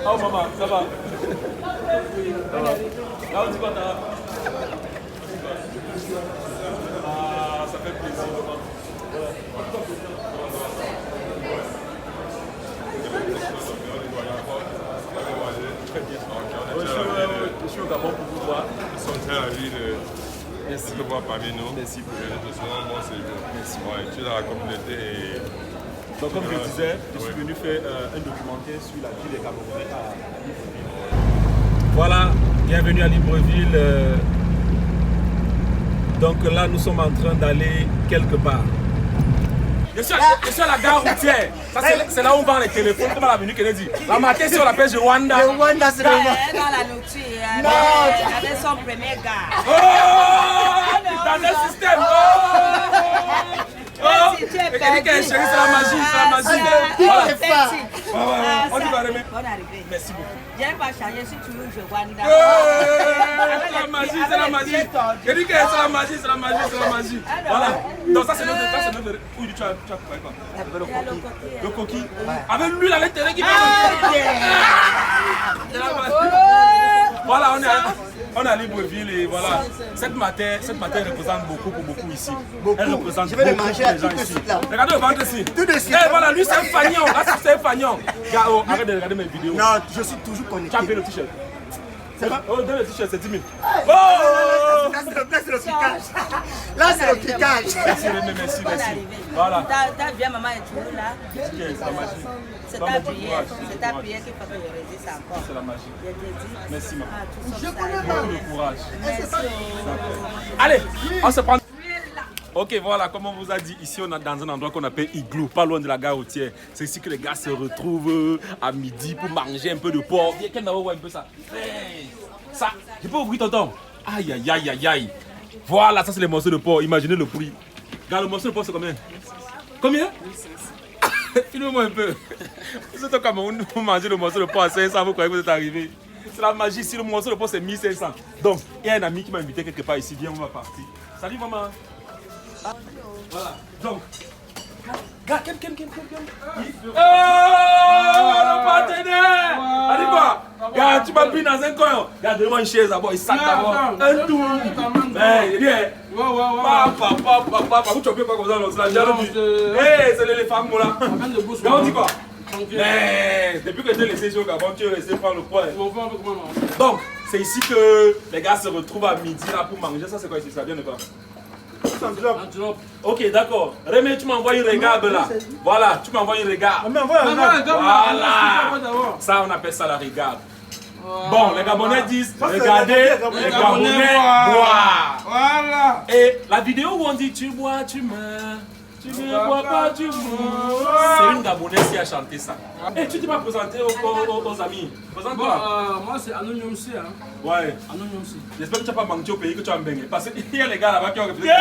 Oh maman, ça va. Là, on dit quoi t'as? Ah, ça fait plaisir. Je suis au Gabon pour vous voir. Nous sommes très ravis de te voir parmi nous. Merci beaucoup. Merci. Ouais, tu es dans la communauté et... Donc comme je disais, je suis venu faire un documentaire sur la vie des Camerounais à Libreville. Voilà, bienvenue à Libreville. Donc là, nous sommes en train d'aller quelque part. Je suis à la gare routière. C'est là où on vend les téléphones, comme à l'avenue Kennedy. La matin, si on l'appelle Rwanda. Rwanda, c'est le Dans la nourriture, avec son premier gars. Oh, dans le système. Oh, Si tu es chérie, perdu. c'est la magie, c'est la magie. Voilà. On dit quoi, Rémi? Bonne arrivée. Merci beaucoup. Je n'ai pas changé si tu veux jouer Rwanda. C'est la magie, c'est la magie. Je dis que c'est la magie, c'est la magie, c'est la magie. Voilà. Donc ça c'est notre. Oui, tu as coupé quoi? Le coquille. Avec l'huile à l'intérieur qui va. Voilà, on est à Libreville et voilà. Cette matin représente beaucoup pour beaucoup ici. Elle représente Je vais le beaucoup manger pour les tout gens de ici. suite là. Regardez le ventre ici. Tout de suite. Eh voilà, lui c'est un fagnon. Là c'est un fagnon. Garo, arrête de regarder mes vidéos. Non, je suis toujours Tu as connecté. payé le t-shirt. C'est vrai? Oh, donne le t-shirt, c'est 10 000. Oh! Là, c'est le piquage. Là, c'est le piquage. Merci, merci. Voilà. Ta vieille maman est toujours là. C'est la magie. C'est ta prière. C'est ta prière qui fait que je résiste encore. C'est la magie. Je te dis. Merci, maman. Ah, tout ça, Beaucoup de courage. Merci. Allez, on se prend. Ok, voilà, comme on vous a dit, ici on est dans un endroit qu'on appelle Igloo, pas loin de la gare routière. C'est ici que les gars se retrouvent à midi pour manger un peu de porc. Viens, quelqu'un voir un peu ça. Hey, ça, j'ai pas ouvert tonton. Aïe, aïe, aïe, aïe, aïe. Voilà, ça c'est les morceaux de porc. Imaginez le prix. Regarde, le morceau de porc c'est combien? Combien? Filme-moi un peu. Vous êtes au Cameroun, vous mangez le morceau de porc à 500, vous croyez que vous êtes arrivé. C'est la magie, ici le morceau de porc c'est 1500. Donc, il y a un ami qui m'a invité quelque part ici. Viens, on va partir. Salut maman. Voilà, donc. Gars, quel. Oh, le partenaire! Allez quoi? Gars, tu m'as pris dans un coin. Gars, donne-moi une chaise d'abord, il sac d'abord. Un tour. Mais, viens. Papa, vous chopez pas comme ça, c'est la jalousie. Hé, c'est l'éléphant, moi là. Gars, on dit quoi? Mais, depuis que tu es laissé ici au Gabon, tu es resté prendre le poids. Donc, c'est ici que les gars se retrouvent à midi là pour manger. Ça, c'est quoi ici? Ça vient de quoi? Ok, d'accord. Rémi, tu m'envoies une regarde là. Voilà, tu m'envoies une regarde. Voilà. Ça, on appelle ça la regarde. Bon, les Gabonais disent regardez, les Gabonais boivent. Voilà. Et la vidéo où on dit tu bois, tu meurs. Tu ne bois pas, tu meurs. C'est une Gabonaise qui a chanté ça. Et tu t'es pas présenté aux amis. Présente-toi. Moi, c'est Anonyme C. Ouais. Anonyme C. J'espère que tu n'as pas manqué au pays que tu as embeigné. Parce qu'il y a les gars là-bas qui ont refusé. Il y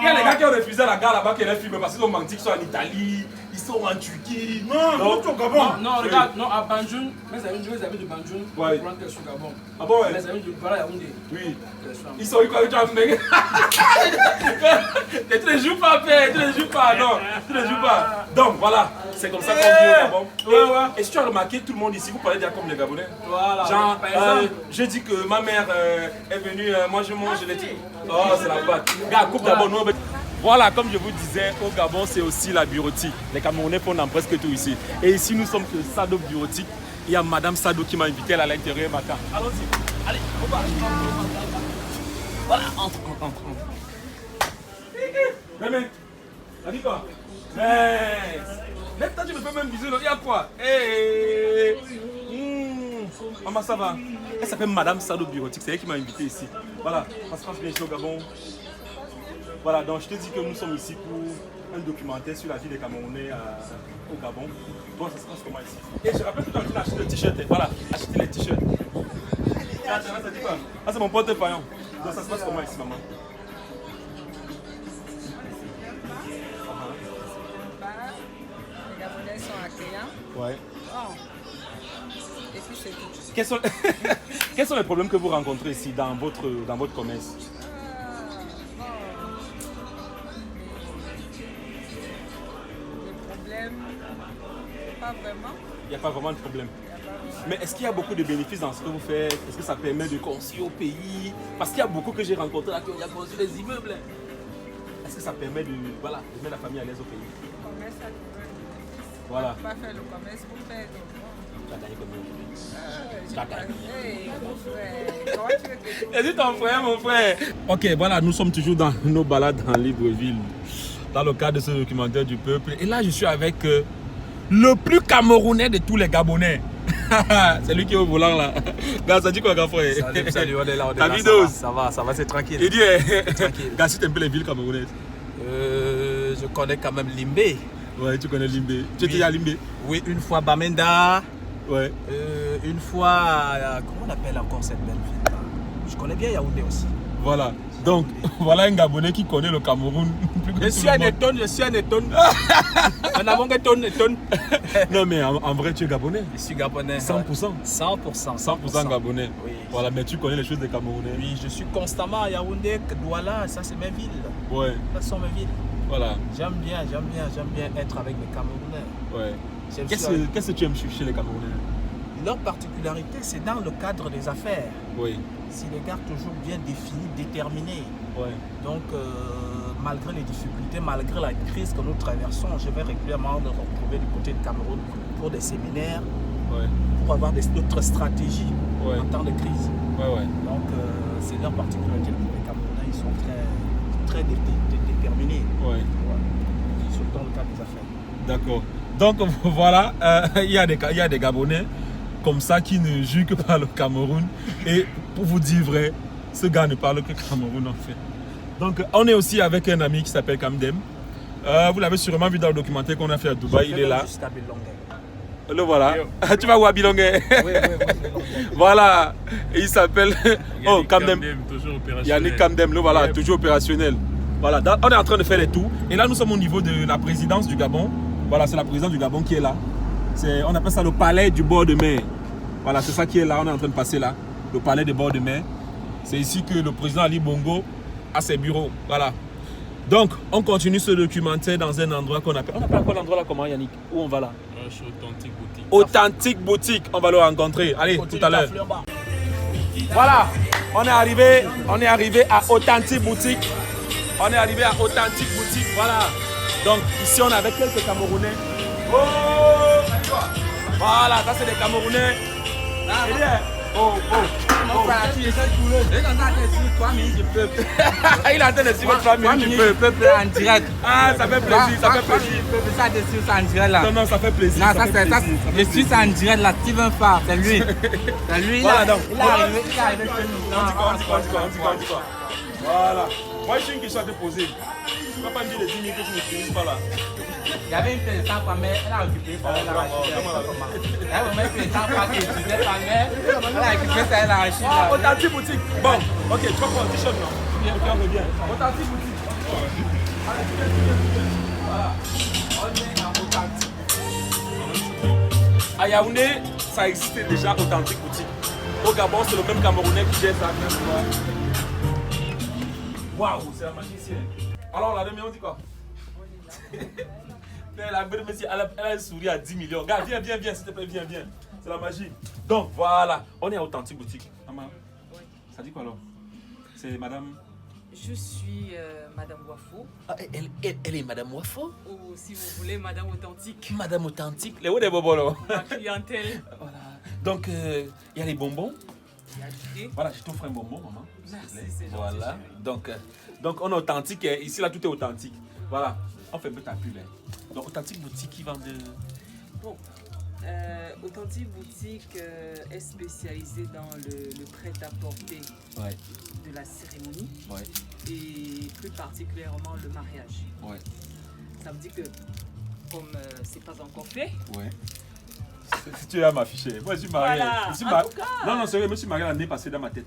a les gars qui ont refusé la gare là-bas qui les filment parce qu'ils ont menti qu'ils sont en Italie, ils sont en Turquie. Non, au Gabon. Non, regarde, non, à Banjul, mes amis de Banjul, ouais. Ils prennent qu'elles sont au Gabon. Ah bon, ouais. Mes amis de Bala Yaoundé. Oui. Ils sont quoi que tu as embeigné. Tu ne joues pas, père, tu ne joues pas, non, tu ne joues pas. Donc voilà, c'est comme ça qu'on vit au Gabon. Et si tu as remarqué, tout le monde ici, vous parlez déjà comme les Gabonais. Voilà. Genre, je dis que ma mère est venue, moi je mange, je l'ai dit. Oh, c'est la boîte. Gars, coupe d'abord, nous. Voilà, comme je vous disais, au Gabon, c'est aussi la bureautique. Les Camerounais font dans presque tout ici. Et ici, nous sommes que Sado Bureautique. Il y a Madame Sado qui m'a invité à l'intérieur matin. Allons-y. Allez, on va. Voilà, entre. Rémi, t'as dit quoi? Lève-toi, tu me fais même bisous, il y a quoi? Hey. Maman, ça va? Elle s'appelle Madame Sado Bureautique, c'est elle qui m'a invité ici. Voilà, ça se passe bien ici au Gabon. Voilà, donc je te dis que nous sommes ici pour un documentaire sur la vie des Camerounais au Gabon. Bon, ça se passe comment ici? Et je rappelle que tu as envie d'acheter le t-shirt, voilà, achetez les t-shirts. Ah, ça dit quoi? Ah, c'est mon porte-paillon. Donc ça se passe comment ici, maman? Les Gabonais sont accueillants. Ouais. Bon. Et puis c'est tout. Quels sont les problèmes que vous rencontrez ici dans votre commerce? Les problèmes, pas vraiment. Il n'y a pas vraiment de problème. Mais est-ce qu'il y a beaucoup de bénéfices dans ce que vous faites? Est-ce que ça permet de construire au pays? Parce qu'il y a beaucoup que j'ai rencontrés là qui ont construit des immeubles. Est-ce que ça permet de mettre la famille à l'aise au pays? Le commerce a trouvé un bénéfice. Voilà. On va faire le commerce pour faire des bons. Tu as gagné combien? Tu as gagné. Mon frère, comment tu veux que je C'est ton frère, mon frère. Ok, voilà, nous sommes toujours dans nos balades en Libreville, dans le cadre de ce documentaire du peuple. Et là, je suis avec le plus camerounais de tous les Gabonais. C'est lui qui est au volant là. Gars, ça dit quoi, grand frère? Salut, on est là, ça va, c'est tranquille. Il dit, tranquille. Gars, si tu aimes un peu les villes camerounaises. Je connais quand même Limbé. Ouais, tu connais Limbé. Tu étais à Limbé? Oui, une fois Bamenda. Ouais. Une fois, comment on appelle encore cette belle ville? Je connais bien Yaoundé aussi. Voilà. Donc, voilà un Gabonais qui connaît le Cameroun. Je suis un étonne. On a mon étonne. Non, mais en vrai, tu es Gabonais. Je suis Gabonais. 100%. 100%. Gabonais. Oui. Voilà, mais tu connais les choses des Camerounais. Oui, je suis constamment à Yaoundé, Douala, ça c'est mes villes. Ouais. Ça sont mes villes. Voilà. J'aime bien être avec les Camerounais. Ouais. Qu'est-ce que tu aimes chez les Camerounais? Leur particularité, c'est dans le cadre des affaires. Oui. C'est des gars toujours bien définis, déterminés. Ouais. Donc, malgré les difficultés, malgré la crise que nous traversons, je vais régulièrement me retrouver du côté de Cameroun pour des séminaires, Ouais. pour avoir d'autres stratégies Ouais. en temps de crise. Ouais. Donc, c'est leur particularité. Les Camerounais, ils sont très déterminés. Ouais. Surtout dans le cadre des affaires. D'accord. Donc voilà, il y a des Gabonais comme ça qui ne jugent que par le Cameroun. Et pour vous dire vrai, ce gars ne parle que Cameroun en fait. Donc on est aussi avec un ami qui s'appelle Kamdem. Vous l'avez sûrement vu dans le documentaire qu'on a fait à Dubaï, il est là. Jusqu'à Bilongue. Le voilà. Tu vas voir Bilongue. Oui, Voilà. Et il s'appelle Kamdem. Toujours opérationnel. Yannick Kamdem, le voilà, toujours opérationnel. Voilà, on est en train de faire les tours. Et là, nous sommes au niveau de la présidence du Gabon. Voilà, c'est la présidence du Gabon qui est là. On appelle ça le palais du bord de mer. Voilà, c'est ça qui est là. On est en train de passer là. Le palais du bord de mer. C'est ici que le président Ali Bongo a ses bureaux. Voilà. Donc, on continue ce documentaire dans un endroit qu'on appelle. On appelle quoi l'endroit là comment, Yannick? Où on va là? Chez Authentique Boutique. Authentique Boutique. On va le rencontrer. Allez, tout à l'heure. Voilà, on est arrivé à Authentique Boutique. On est arrivé à Authentique Boutique, voilà. Donc ici on est avec quelques Camerounais. Oh, voilà, ça c'est des Camerounais. Mon frère, tu essaies de couler. Il est en train de suivre 3 minutes du peuple. Il est en train de suivre 3 minutes du peuple. En direct. Ah, ça fait plaisir, ça fait plaisir. Ça te suit en direct là. Non, ça fait plaisir. Non, ça c'est ça. Je suis en direct là. Steven Farr, c'est lui. C'est lui là. Voilà, donc. Il est arrivé chez nous. On dit quoi. Voilà. Moi, j'ai une question à te poser. Tu ne vas pas me dire les 10 minutes que tu ne finisses pas là. Il y avait une personne par mère, elle a occupé ça, elle a acheté. Elle m'a fait ça parce que tu n'es pas mère, elle a occupé ça, elle a acheté. Authentique Boutique. Bon, ok, tu vas prendre un t-shirt là. Ok, on revient. Authentique Boutique. Voilà. On est à Authentique. À Yaoundé, ça existait déjà Authentique Boutique. Au Gabon, c'est le même Camerounais qui gère ça. Waouh, c'est la magicienne. Alors, la demi, on dit quoi? La belle monsieur, elle a un sourire à 10 millions. Regarde, viens, s'il te plaît, viens. C'est la magie. Donc, voilà, on est à Authentique Boutique. Maman, ça dit quoi alors? C'est madame? Je suis Madame Wafo, Ah, elle est madame Wafo? ou si vous voulez, Madame Authentique, Madame Authentique. Les hauts des bonbons là. ma clientèle. Voilà. Donc, il y a les bonbons. Il y a du thé. Voilà, je t'offre un bonbon, maman. Merci, c'est gentil. Voilà. Donc, on est authentique. Ici, là, tout est authentique. Voilà. On fait un peu ta pub. Donc, Authentique Boutique qui vend de... Bon, Authentique Boutique est spécialisée dans le prêt-à-porter Ouais. de la cérémonie Ouais. et plus particulièrement le mariage. Ouais. Ça veut dire que, comme c'est pas encore fait, Ouais. Tu vas m'afficher. Moi, je suis marié. Voilà. Je suis En marié. tout cas. Non, sérieux, je me suis marié l'année passée dans ma tête.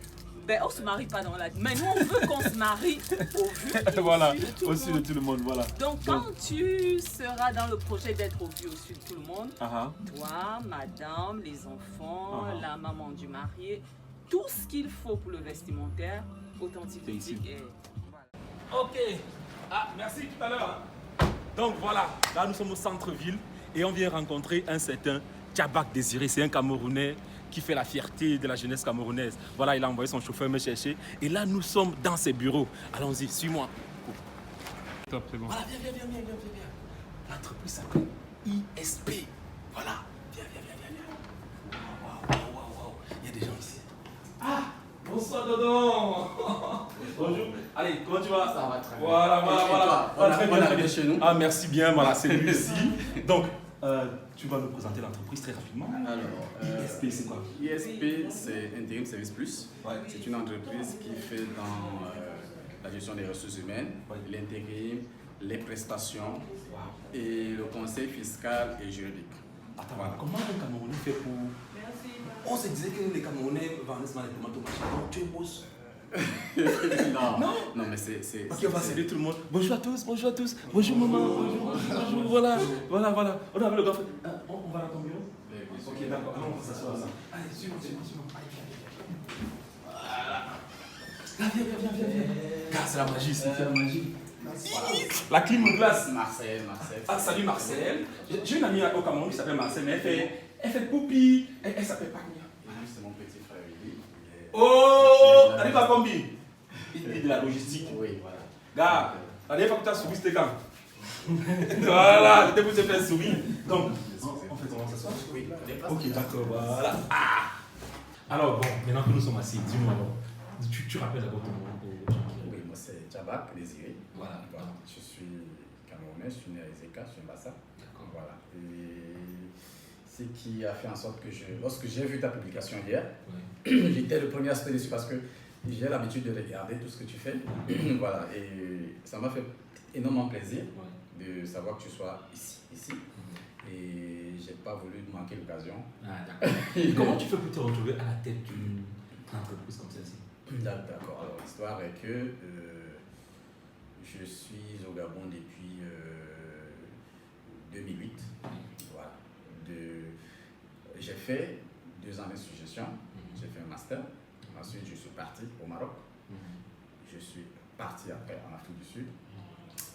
Ben, on se marie pas dans la vie. Mais nous, on veut qu'on se marie au vu et Voilà, au su de tout au le sud de monde. tout le monde, voilà. Donc, quand tu seras dans le projet d'être au vu au sud de tout le monde, Ah, toi, madame, les enfants, Ah. la maman du marié, tout ce qu'il faut pour le vestimentaire, authentique C'est ici. et voilà. ok. Ah, merci tout à l'heure. Donc voilà, là nous sommes au centre-ville et on vient rencontrer un certain Tchabak Désiré. C'est un Camerounais qui fait la fierté de la jeunesse camerounaise. Voilà, il a envoyé son chauffeur me chercher. Et là, nous sommes dans ses bureaux. Allons-y, suis-moi. Top, c'est bon. Voilà, viens. L'entreprise s'appelle ISP. Voilà, viens. Waouh. Il y a des gens ici. Ah, bonsoir Dodon. Bonjour. Allez, comment tu vas? Ça va très bien. Voilà. Très bien. On a chez nous. Ah, merci bien, voilà, c'est lui ici. Donc, tu vas nous présenter l'entreprise très rapidement. Alors, ISP, c'est quoi? ISP, c'est Intérim Service Plus. Ouais. C'est une entreprise qui fait dans la gestion des ressources humaines, l'intérim, les prestations et le conseil fiscal et juridique. Attends, Voilà. comment un Camerounais fait pour... On se disait que les Camerounais vendaient seulement les tomates au marché. Donc, tu es boss. Non, mais c'est. Ok, on va saluer tout le monde. Bonjour à tous. Bonjour maman. Bonjour. Voilà. On avait le grand frère. On va à ton bureau? Ok, d'accord. Alors, on va s'asseoir là. Allez, suis-moi. Voilà. Là, viens. Car c'est la magie ici. C'est la magie. Voilà. La clim me glace. Marcel. Ah, salut Marcel. J'ai une amie au Cameroun qui s'appelle Marcel, mais elle fait poupi. Elle s'appelle pas Mia. C'est mon petit frère, Willy. Oh, t'as dit pas combien? Il dit de la logistique. Oui, voilà. Gars, la dernière fois que tu as souri, c'était quand? Voilà, c'était pour te faire sourire. Donc, en fait, on va s'asseoir. Oui, Ok, d'accord, voilà. Ah. Alors, bon, maintenant que nous sommes assis, dis-moi alors. Tu rappelles d'abord ton nom aux gens qui... Oui, moi c'est Tchabak Désiré. Voilà. Je suis camerounais, je suis né à Ezeka, je suis un Bassa. D'accord. Voilà. Et ce qui a fait en sorte que lorsque j'ai vu ta publication hier, j'étais le premier à se dessus parce que j'ai l'habitude de regarder tout ce que tu fais. Voilà. Et ça m'a fait énormément plaisir de savoir que tu sois ici. Et j'ai pas voulu manquer l'occasion. Ah, d'accord. Et comment tu fais pour te retrouver à la tête d'une entreprise comme celle-ci? D'accord. Alors, l'histoire est que je suis au Gabon depuis 2008. Voilà. J'ai fait 2 années de gestion. J'ai fait un master. Ensuite, je suis parti au Maroc. Je suis parti après en Afrique du Sud.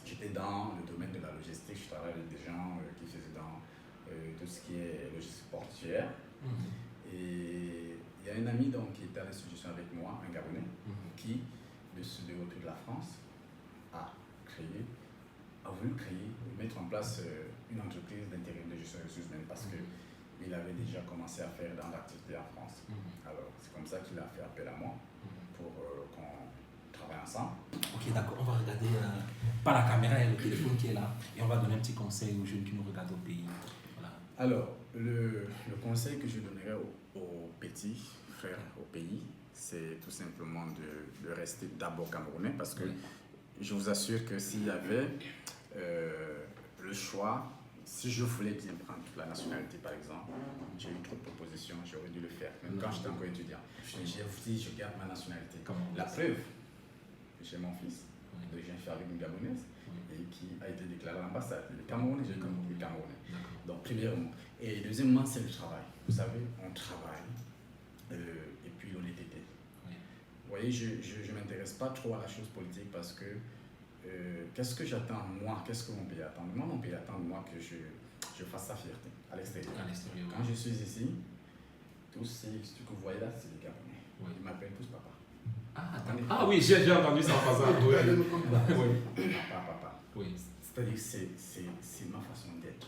J'étais dans le domaine de la logistique. Je travaillais avec des gens qui faisaient dans tout ce qui est logistique portuaire. Et il y a un ami donc, qui était à l'institution avec moi, un Gabonais, qui, de retour de la France, a voulu mettre en place une entreprise d'intérim de gestion des ressources humaines parce qu'il avait déjà commencé à faire dans l'activité en France. Alors, c'est comme ça qu'il a fait appel à moi pour qu'on travaille ensemble. Ok, d'accord, on va regarder par la caméra et le téléphone qui est là et on va donner un petit conseil aux jeunes qui nous regardent au pays. Voilà. Alors, le conseil que je donnerais aux petits frères au pays, c'est tout simplement de rester d'abord camerounais parce que je vous assure que s'il y avait le choix, si je voulais bien prendre la nationalité par exemple, j'ai eu trop de propositions, j'aurais dû le faire, même quand j'étais encore étudiant. J'ai dit, je garde ma nationalité. La preuve, j'ai mon fils, j'ai fait avec une Gabonaise et qui a été déclaré à l'ambassade. Le Camerounais, j'ai comme le Camerounais. Donc, premièrement. Et deuxièmement, c'est le travail. Vous savez, on travaille et puis l'honnêteté. Vous voyez, je ne m'intéresse pas trop à la chose politique parce que qu'est-ce que j'attends moi? Qu'est-ce que mon pays attend? Moi, mon pays attend de moi que je fasse sa fierté à l'extérieur. Quand je suis ici, tous ce que vous voyez là, c'est les Gabonais. Ils m'appellent tous papa. Ah oui, j'ai entendu ça en passant. Papa. C'est-à-dire que c'est ma façon d'être.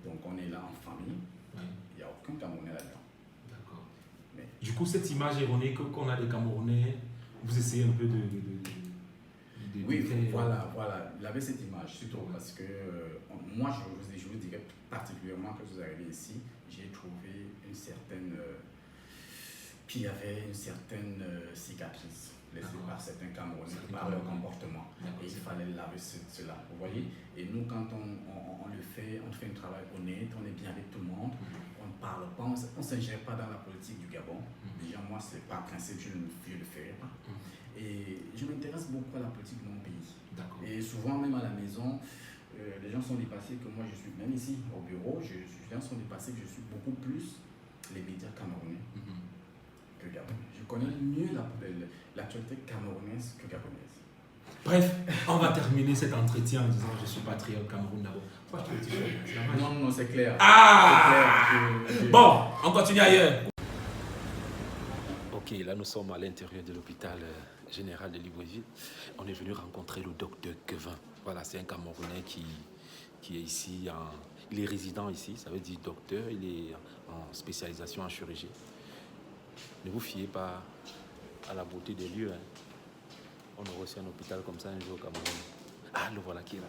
Donc on est là en famille, il n'y a aucun Camerounais là-dedans. D'accord. Du coup, cette image erronée qu'on a des Camerounais, vous essayez un peu de oui, voilà. Il avait cette image, surtout parce que moi, je vous dirais particulièrement que vous arrivez ici, j'ai trouvé une certaine... puis il y avait une certaine cicatrice laissée par certains Camerounais par leur comportement. Et il fallait laver cela, vous voyez. Et nous, quand on le fait, on fait un travail honnête, on est bien avec tout le monde, on ne parle pas, on ne s'ingère pas dans la politique du Gabon. Déjà, moi, c'est par principe, je ne le ferai pas. Et je m'intéresse beaucoup à la politique de mon pays. Et souvent, même à la maison, les gens sont dépassés que moi, je suis, même ici, au bureau, les gens sont dépassés que je suis beaucoup plus les médias camerounais que Gabon. Je connais mieux l'actualité camerounaise que gabonaise. Bref, on va terminer cet entretien en disant je suis patriote Cameroun d'abord. Pourquoi tu veux dire? Non, c'est clair. Ah! C'est clair. Bon, on continue ailleurs. Ok, là nous sommes à l'intérieur de l'hôpital général de Libreville. On est venu rencontrer le docteur Kevin. Voilà, c'est un Camerounais qui est ici, il est résident ici, ça veut dire docteur, il est en spécialisation en chirurgie. Ne vous fiez pas à la beauté des lieux. Hein. On aura aussi un hôpital comme ça un jour au Cameroun. Ah, le voilà qui est là.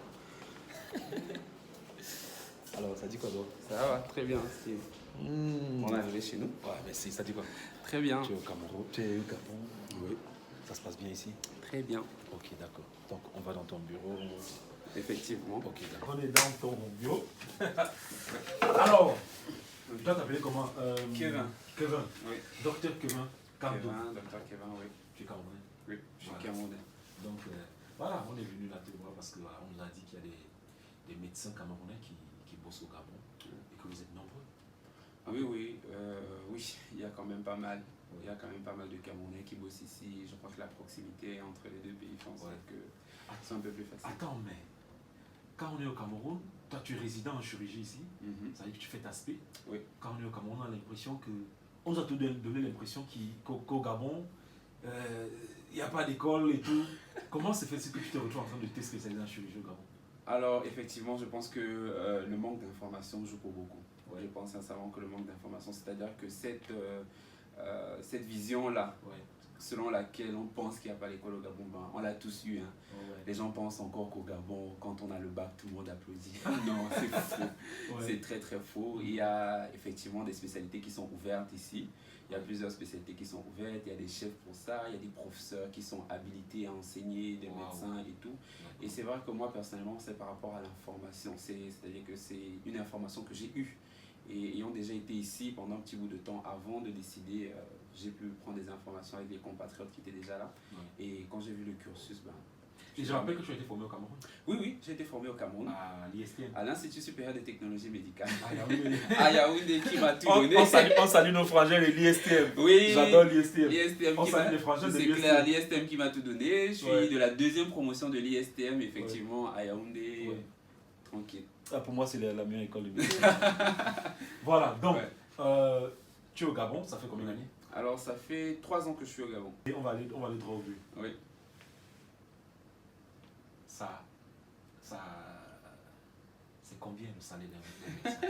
Alors, ça dit quoi donc? Ça va, très bien, Steve. On est arrivé chez nous. Ouais, merci. Ça dit quoi? Très bien. Tu es au Cameroun? Tu es au Gabon? Oui. Ça se passe bien ici? Très bien. Ok, d'accord. Donc, on va dans ton bureau. Effectivement. Ok, d'accord. On est dans ton bureau. Alors, tu dois t'appeler comment? Kevin. Kevin. Oui. Docteur Kevin. Docteur Kevin, oui. Tu es Camerounais? Oui, je suis Camerounais. Donc, voilà, on est venu là te voir parce qu'on nous a dit qu'il y a des médecins camerounais qui bossent au Gabon et que vous êtes nombreux. Ah oui, oui, il y a quand même pas mal. Il y a quand même pas mal de Camerounais qui bossent ici. Je crois que la proximité entre les deux pays fait en sorte que c'est un peu plus facile. Attends, mais quand on est au Cameroun, toi tu es résident en chirurgie ici, ça veut dire que tu fais ta spé. Oui. Quand on est au Cameroun, on a l'impression que. On nous a tout donné l'impression qu'au Gabon, il n'y a pas d'école et tout. Comment se fait-il que tu te retrouves en train de te spécialiser en chirurgie au Gabon? Alors, effectivement, je pense que le manque d'information joue pour beaucoup. Ouais. Je pense sincèrement que le manque d'information, c'est-à-dire que cette vision-là, selon laquelle on pense qu'il n'y a pas l'école au Gabon, ben, on l'a tous eu. Hein. Les gens pensent encore qu'au Gabon, quand on a le bac, tout le monde applaudit. Non, c'est faux. C'est très très faux. Il y a effectivement des spécialités qui sont ouvertes ici. Il y a plusieurs spécialités qui sont ouvertes, il y a des chefs pour ça, il y a des professeurs qui sont habilités à enseigner, des médecins et tout. Et c'est vrai que moi, personnellement, c'est par rapport à l'information. C'est-à-dire que c'est une information que j'ai eue. Et ayant déjà été ici pendant un petit bout de temps avant de décider, j'ai pu prendre des informations avec des compatriotes qui étaient déjà là. Et quand j'ai vu le cursus, ben... Et je rappelle que tu as été formé au Cameroun? Oui, j'ai été formé au Cameroun. À l'ISTM? À l'Institut supérieur de technologie médicale. À Yaoundé qui m'a tout donné. On salue nos frangins de l'ISTM. Oui, j'adore l'ISTM. On salue les frangins de l'ISTM. C'est clair, l'ISTM qui m'a tout donné. Je suis de la deuxième promotion de l'ISTM, effectivement, à Yaoundé. Tranquille. Ah, pour moi, c'est la meilleure école de médecine. Voilà, donc, tu es au Gabon, ça fait combien d'années? Alors, ça fait 3 ans que je suis au Gabon. Et on va aller droit au but. Oui. C'est combien le salaire d'un médecin?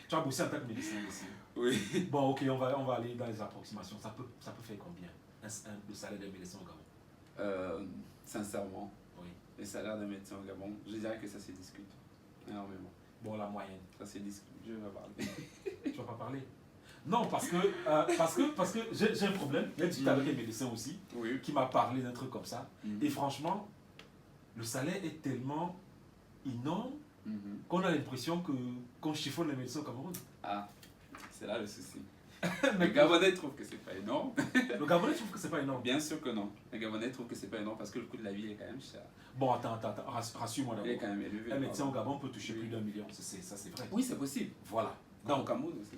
Tu as bossé en tant que médecin ici? Oui. Bon, ok, on va aller dans les approximations. Ça peut faire combien le salaire d'un médecin au Gabon? Sincèrement, le salaire d'un médecin au Gabon, je dirais que ça se discute énormément. Bon, la moyenne. Ça se discute. Je vais pas parler. Tu vas pas parler? Non, parce que j'ai un problème. J'ai discuté avec un médecin aussi qui m'a parlé d'un truc comme ça. Et franchement, le salaire est tellement énorme qu'on a l'impression qu'on chiffonne les médecins au Cameroun. Ah, c'est là le souci. Le Gabonais trouve que c'est pas énorme. Le Gabonais trouve que c'est pas énorme? Bien sûr que non. Le Gabonais trouve que c'est pas énorme parce que le coût de la vie est quand même cher. Bon, attends, rassure-moi d'abord. Il est quand même élevé. Un médecin au Gabon peut toucher plus d'1 million, ça c'est vrai. Oui, c'est possible. Voilà. Comme au Cameroun aussi.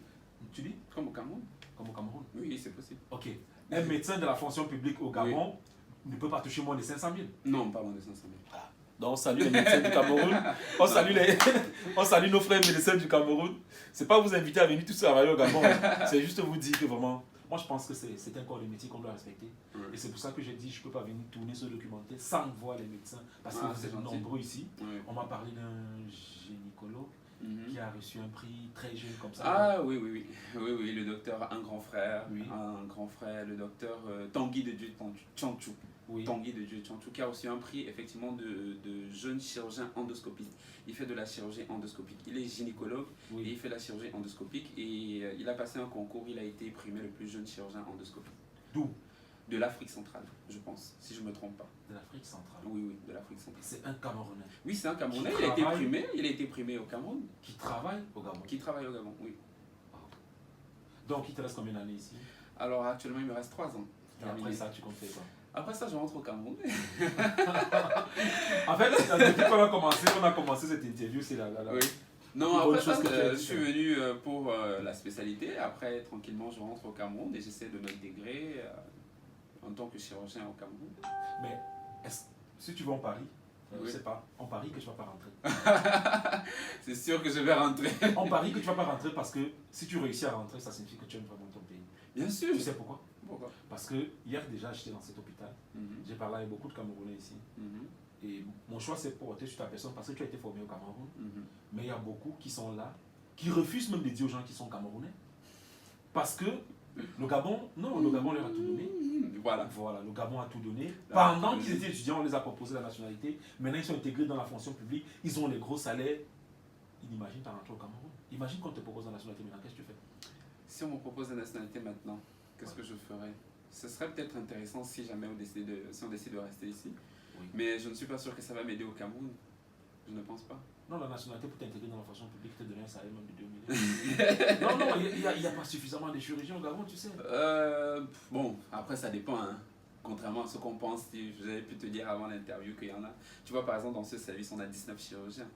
Tu dis? Comme au Cameroun. Comme au Cameroun? Oui, c'est possible. Ok. Un médecin de la fonction publique au Gabon ne peut pas toucher moins de 500 000? Non, pas moins de 500 000. Ah. Donc on salue les médecins du Cameroun, on salue nos frères médecins du Cameroun. C'est pas vous inviter à venir tous travailler au Gabon, c'est juste vous dire que vraiment, moi je pense que c'est un corps de métier qu'on doit respecter. Et c'est pour ça que j'ai dit je peux pas venir tourner ce documentaire sans voir les médecins, parce que vous êtes nombreux ici. On m'a parlé d'un gynécologue qui a reçu un prix très jeune comme ça. Ah oui, le docteur, un grand frère, le docteur Tanguy de Dieu Tchanchou. Tanguy de Dieu Tchanchou, qui a reçu un prix effectivement de jeune chirurgien endoscopiste. Il fait de la chirurgie endoscopique. Il est gynécologue et il fait la chirurgie endoscopique. Et il a passé un concours, il a été primé le plus jeune chirurgien endoscopique. D'où? De l'Afrique centrale, je pense, si je ne me trompe pas. De l'Afrique centrale? Oui, de l'Afrique centrale. C'est un Camerounais? Oui, c'est un Camerounais. Il a été primé au Cameroun. Qui travaille au Gabon? Qui travaille au Gabon, oui. Donc, il te reste combien d'années ici? Alors actuellement, il me reste 3 ans. Et après ça, tu comptes faire quoi? Après ça, je rentre au Cameroun. En fait, depuis qu'on a commencé cette interview, c'est la Oui. Non, bonne après ça, chose que tu as je dit. suis venu pour la spécialité. Après, tranquillement, je rentre au Cameroun et j'essaie de m'intégrer en tant que chirurgien au Cameroun. Mais si tu vas en Paris, Oui. je sais pas, en Paris que tu vas pas rentrer. C'est sûr que je vais rentrer. En Paris que tu vas pas rentrer parce que si tu réussis à rentrer, ça signifie que tu aimes vraiment ton pays. Bien sûr. Tu sais pourquoi? Pourquoi? Parce que hier déjà, j'étais dans cet hôpital. J'ai parlé avec beaucoup de Camerounais ici. Et mon choix, c'est porter sur ta personne parce que tu as été formé au Cameroun. Mais il y a beaucoup qui sont là, qui refusent même de dire aux gens qui sont Camerounais. Parce que le Gabon, non, le Gabon leur a tout donné. Voilà. Voilà, le Gabon a tout donné. Pendant qu'ils étaient étudiants, on les a proposé la nationalité. Maintenant, ils sont intégrés dans la fonction publique. Ils ont les gros salaires. Imagine, tu as rentré au Cameroun. Imagine qu'on te propose la nationalité maintenant, qu'est-ce que tu fais? Si on me propose la nationalité maintenant, qu'est-ce que je ferais? Ce serait peut-être intéressant si jamais on décide de rester ici. Oui. Mais je ne suis pas sûr que ça va m'aider au Cameroun. Je ne pense pas. Non, la nationalité pour t'intégrer dans la fonction publique te donner un salaire même de 2 millions. Non, il n'y a pas suffisamment de chirurgiens au Gabon, tu sais. Bon, après ça dépend. Hein. Contrairement à ce qu'on pense, j'avais pu te dire avant l'interview qu'il y en a. Tu vois, par exemple, dans ce service, on a 19 chirurgiens.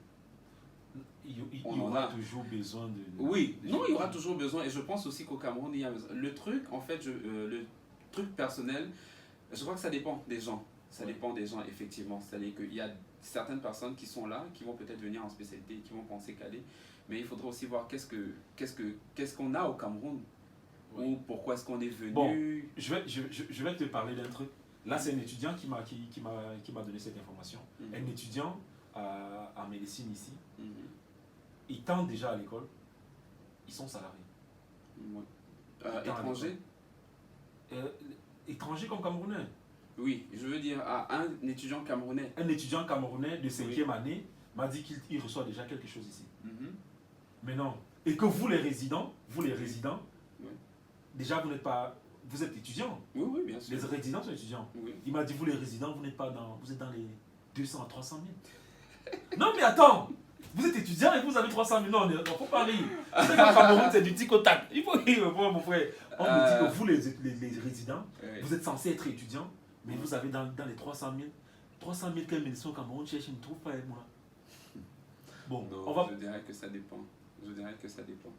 Il y On en aura a toujours besoin de... Oui, de non, il y aura toujours besoin. Et je pense aussi qu'au Cameroun, il y a besoin. Le truc, en fait, le truc personnel, je crois que ça dépend des gens. Ça dépend des gens, effectivement. C'est-à-dire qu'il y a certaines personnes qui sont là, qui vont peut-être venir en spécialité, qui vont penser qu'aller. Mais il faudra aussi voir qu'est-ce qu'on a au Cameroun. Oui. Ou pourquoi est-ce qu'on est venu. Bon, je vais te parler d'un truc. Là, c'est un étudiant qui m'a donné cette information. Un étudiant en médecine ici. Ils tentent déjà à l'école. Ils sont salariés. Étrangers? Étrangers comme Camerounais. Oui, je veux dire à un étudiant camerounais. Un étudiant camerounais de 5e année m'a dit qu'il reçoit déjà quelque chose ici. Mais non. Et que vous les résidents, Oui. déjà vous n'êtes pas... Vous êtes étudiants. Oui, oui, bien sûr. Les résidents sont étudiants. Oui. Il m'a dit, vous les résidents, vous n'êtes pas dans... Vous êtes dans les 200 à 300 000. Non mais attends, vous êtes étudiant et vous avez 300 000. Non, il ne faut pas rire. Vous savez qu'au Cameroun, c'est du tic au tac. Il faut rire, mon frère. On me dit que vous, les résidents, vous êtes censés être étudiants, mais vous avez dans les 300 000. 300 000 quelle médecine au Cameroun, je ne trouve pas, moi. Bon, non, on va... je dirais que ça dépend. Je dirais que ça dépend.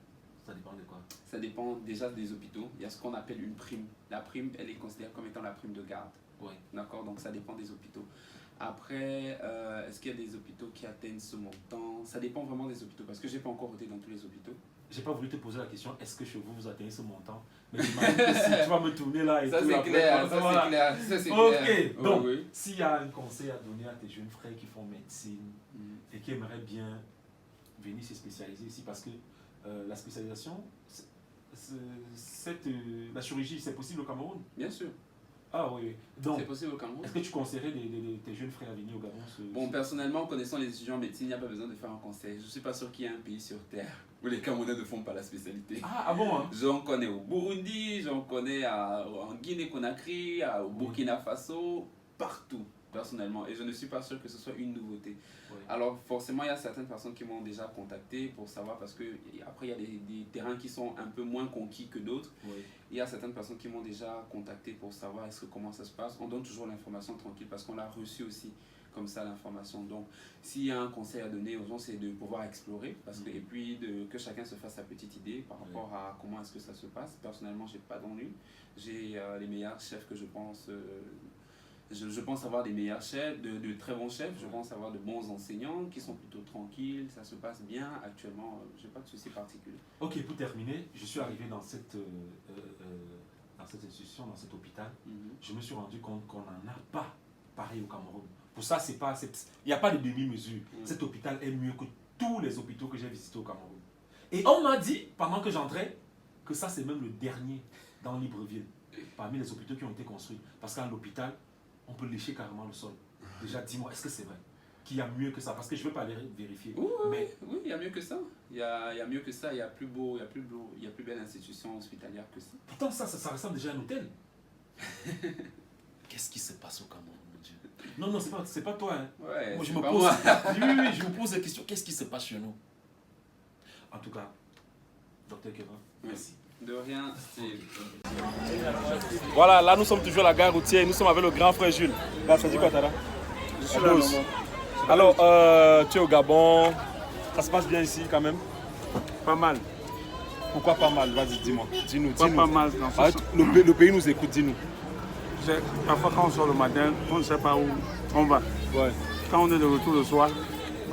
Ça dépend de quoi? Ça dépend déjà des hôpitaux. Il y a ce qu'on appelle une prime. La prime, elle est considérée comme étant la prime de garde. Ouais. D'accord? Donc ça dépend des hôpitaux. Après, est-ce qu'il y a des hôpitaux qui atteignent ce montant? Ça dépend vraiment des hôpitaux, parce que je n'ai pas encore voté dans tous les hôpitaux. J'ai pas voulu te poser la question, est-ce que chez vous atteignez ce montant? Mais j'imagine que si tu vas me tourner là et ça tout. C'est clair, ça voilà. c'est clair, ça c'est Ok, clair. donc, oui. s'il y a un conseil à donner à tes jeunes frères qui font médecine et qui aimeraient bien venir se spécialiser ici, parce que la spécialisation, la chirurgie, c'est possible au Cameroun? Bien sûr. Ah oui, donc, c'est possible au Cameroun. est-ce que tu conseillerais tes jeunes frères à venir au Gabon? Bon, personnellement, connaissant les étudiants en médecine, il n'y a pas besoin de faire un conseil. Je ne suis pas sûr qu'il y ait un pays sur Terre où les Camerounais ne font pas la spécialité. Ah bon hein? J'en connais au Burundi, j'en connais en Guinée-Conakry, au Burkina Faso, partout, personnellement. Et je ne suis pas sûr que ce soit une nouveauté. Oui. Alors, forcément, il y a certaines personnes qui m'ont déjà contacté pour savoir, parce que après, il y a des terrains qui sont un peu moins conquis que d'autres. Oui. Il y a certaines personnes qui m'ont déjà contacté pour savoir comment ça se passe. On donne toujours l'information tranquille parce qu'on l'a reçu aussi comme ça, l'information. Donc, s'il y a un conseil à donner aux gens, c'est de pouvoir explorer parce que, et puis que chacun se fasse sa petite idée par rapport à comment est-ce que ça se passe. Personnellement, je n'ai pas d'ennui. J'ai les meilleurs chefs que je pense... Je pense avoir des meilleurs chefs, de très bons chefs. Je pense avoir de bons enseignants qui sont plutôt tranquilles. Ça se passe bien actuellement. Je n'ai pas de soucis particuliers. Ok, pour terminer, je suis arrivé dans cette institution, dans cet hôpital. Je me suis rendu compte qu'on n'en a pas pareil au Cameroun. Pour ça, il n'y a pas de demi-mesure. Cet hôpital est mieux que tous les hôpitaux que j'ai visités au Cameroun. Et on m'a dit, pendant que j'entrais, que ça c'est même le dernier dans Libreville, parmi les hôpitaux qui ont été construits. Parce qu'à l'hôpital, on peut lécher carrément le sol. Déjà, dis-moi, est-ce que c'est vrai qu'il y a mieux que ça? Parce que je ne veux pas aller vérifier. Oui, il y a mieux que ça. Il y a mieux que ça. Il y a plus beau, il y a plus belle institution hospitalière que ça. Pourtant, ça ressemble déjà à un hôtel. Qu'est-ce qui se passe au Cameroun, mon Dieu? Non, c'est pas toi. Hein. Ouais, moi, je c'est me pas pose. moi. Oui, je me pose la question, qu'est-ce qui se passe chez nous? En tout cas, Dr Kevin, merci. De rien, Steve. Voilà, là nous sommes toujours à la gare routière. Nous sommes avec le grand frère Jules. Là, ça dit quoi, Tara? Je suis là. Alors, tu es au Gabon. Ça se passe bien ici quand même? Pas mal. Pourquoi pas mal? Vas-y, dis-moi. Dis-nous. Pas mal. Dans ce le pays nous écoute, dis-nous. Parfois, quand on sort le matin, on ne sait pas où on va. Ouais. Quand on est de retour le soir,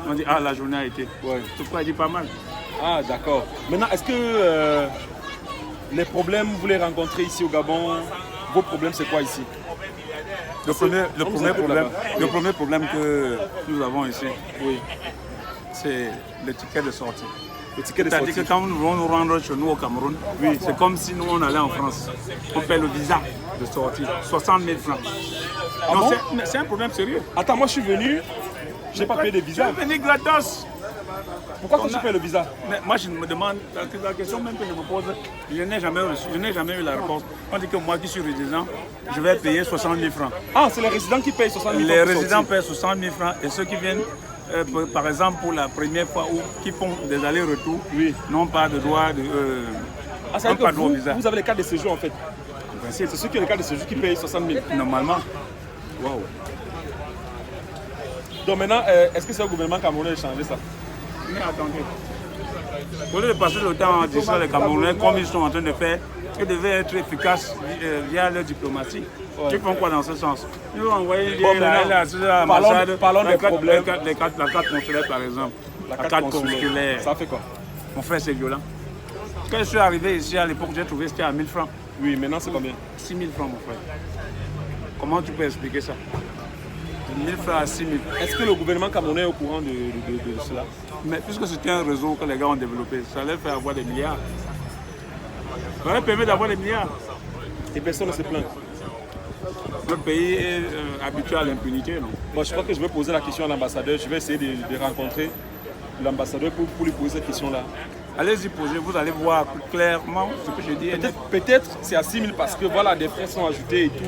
on dit ah, la journée a été. Ouais. C'est pourquoi il dit pas mal. Ah, d'accord. Maintenant, est-ce que les problèmes que vous les rencontrez ici au Gabon, vos problèmes, c'est quoi ici? Le premier problème que nous avons ici, oui, c'est le ticket de sortie. C'est-à-dire que quand nous voulons nous rendre chez nous au Cameroun, oui, c'est comme si nous on allait en France. On paie le visa de sortie, 60 000 francs. Ah donc bon? c'est un problème sérieux. Attends, moi je suis venu, je n'ai pas payé de visa. Je suis venu gratos. Pourquoi quand tu payes le visa? Mais moi je me demande, la question même que je me pose, je n'ai jamais eu la réponse. On dit que moi qui suis résident, je vais payer 60 000 francs. Ah, c'est les résidents qui payent 60 000 francs. Les résidents paient 60 000 francs et ceux qui viennent, par exemple pour la première fois ou qui font des allers-retours, oui, n'ont pas de droit de visa. Vous avez les cartes de séjour en fait. C'est ceux qui ont les cartes de séjour qui payent 60 000. Normalement. Waouh. Donc maintenant, est-ce que c'est au gouvernement camerounais de changer ça? Mais attendez. Au lieu de passer le temps en disant les Camerounais comme ils sont en train de faire, ils devaient être efficaces via leur diplomatie. Ouais. Ils font quoi dans ce sens? Ils vont envoyer parlons des problèmes. La carte consulaire par exemple. La carte consulaire. Ça fait quoi? Mon frère, c'est violent. Quand je suis arrivé ici à l'époque, j'ai trouvé que c'était à 1000 francs. Oui, maintenant c'est combien? 6 000 francs, mon frère. Comment tu peux expliquer ça? 1000 francs à 6 000. Est-ce que le gouvernement camerounais est au courant de cela? Mais puisque c'était un réseau que les gars ont développé, ça allait faire avoir des milliards. Ça allait permettre d'avoir des milliards. Et personne ne se plaint. Notre pays est habitué à l'impunité, non? Bon, je crois que je vais poser la question à l'ambassadeur. Je vais essayer de rencontrer l'ambassadeur pour lui poser cette question-là. Allez-y poser, vous allez voir plus clairement ce que je dis. Peut-être c'est à 6 000 parce que voilà, des frais sont ajoutés et tout.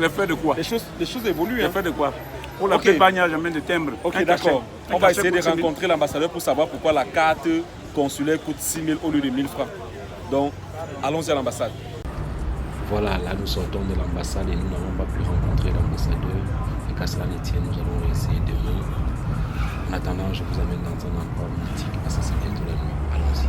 Les frais de quoi? Les choses évoluent. Les frais de quoi? Pour la plupart, il n'y a jamais de timbre. Ok, d'accord. On va essayer de rencontrer l'ambassadeur pour savoir pourquoi la carte consulaire coûte 6 000 au lieu de 1000 francs. Donc, allons-y à l'ambassade. Voilà, là nous sortons de l'ambassade et nous n'avons pas pu rencontrer l'ambassadeur. Et qu'à cela ne tienne, nous allons essayer demain. En attendant, je vous amène dans un endroit mythique parce que c'est bientôt la nuit. Allons-y.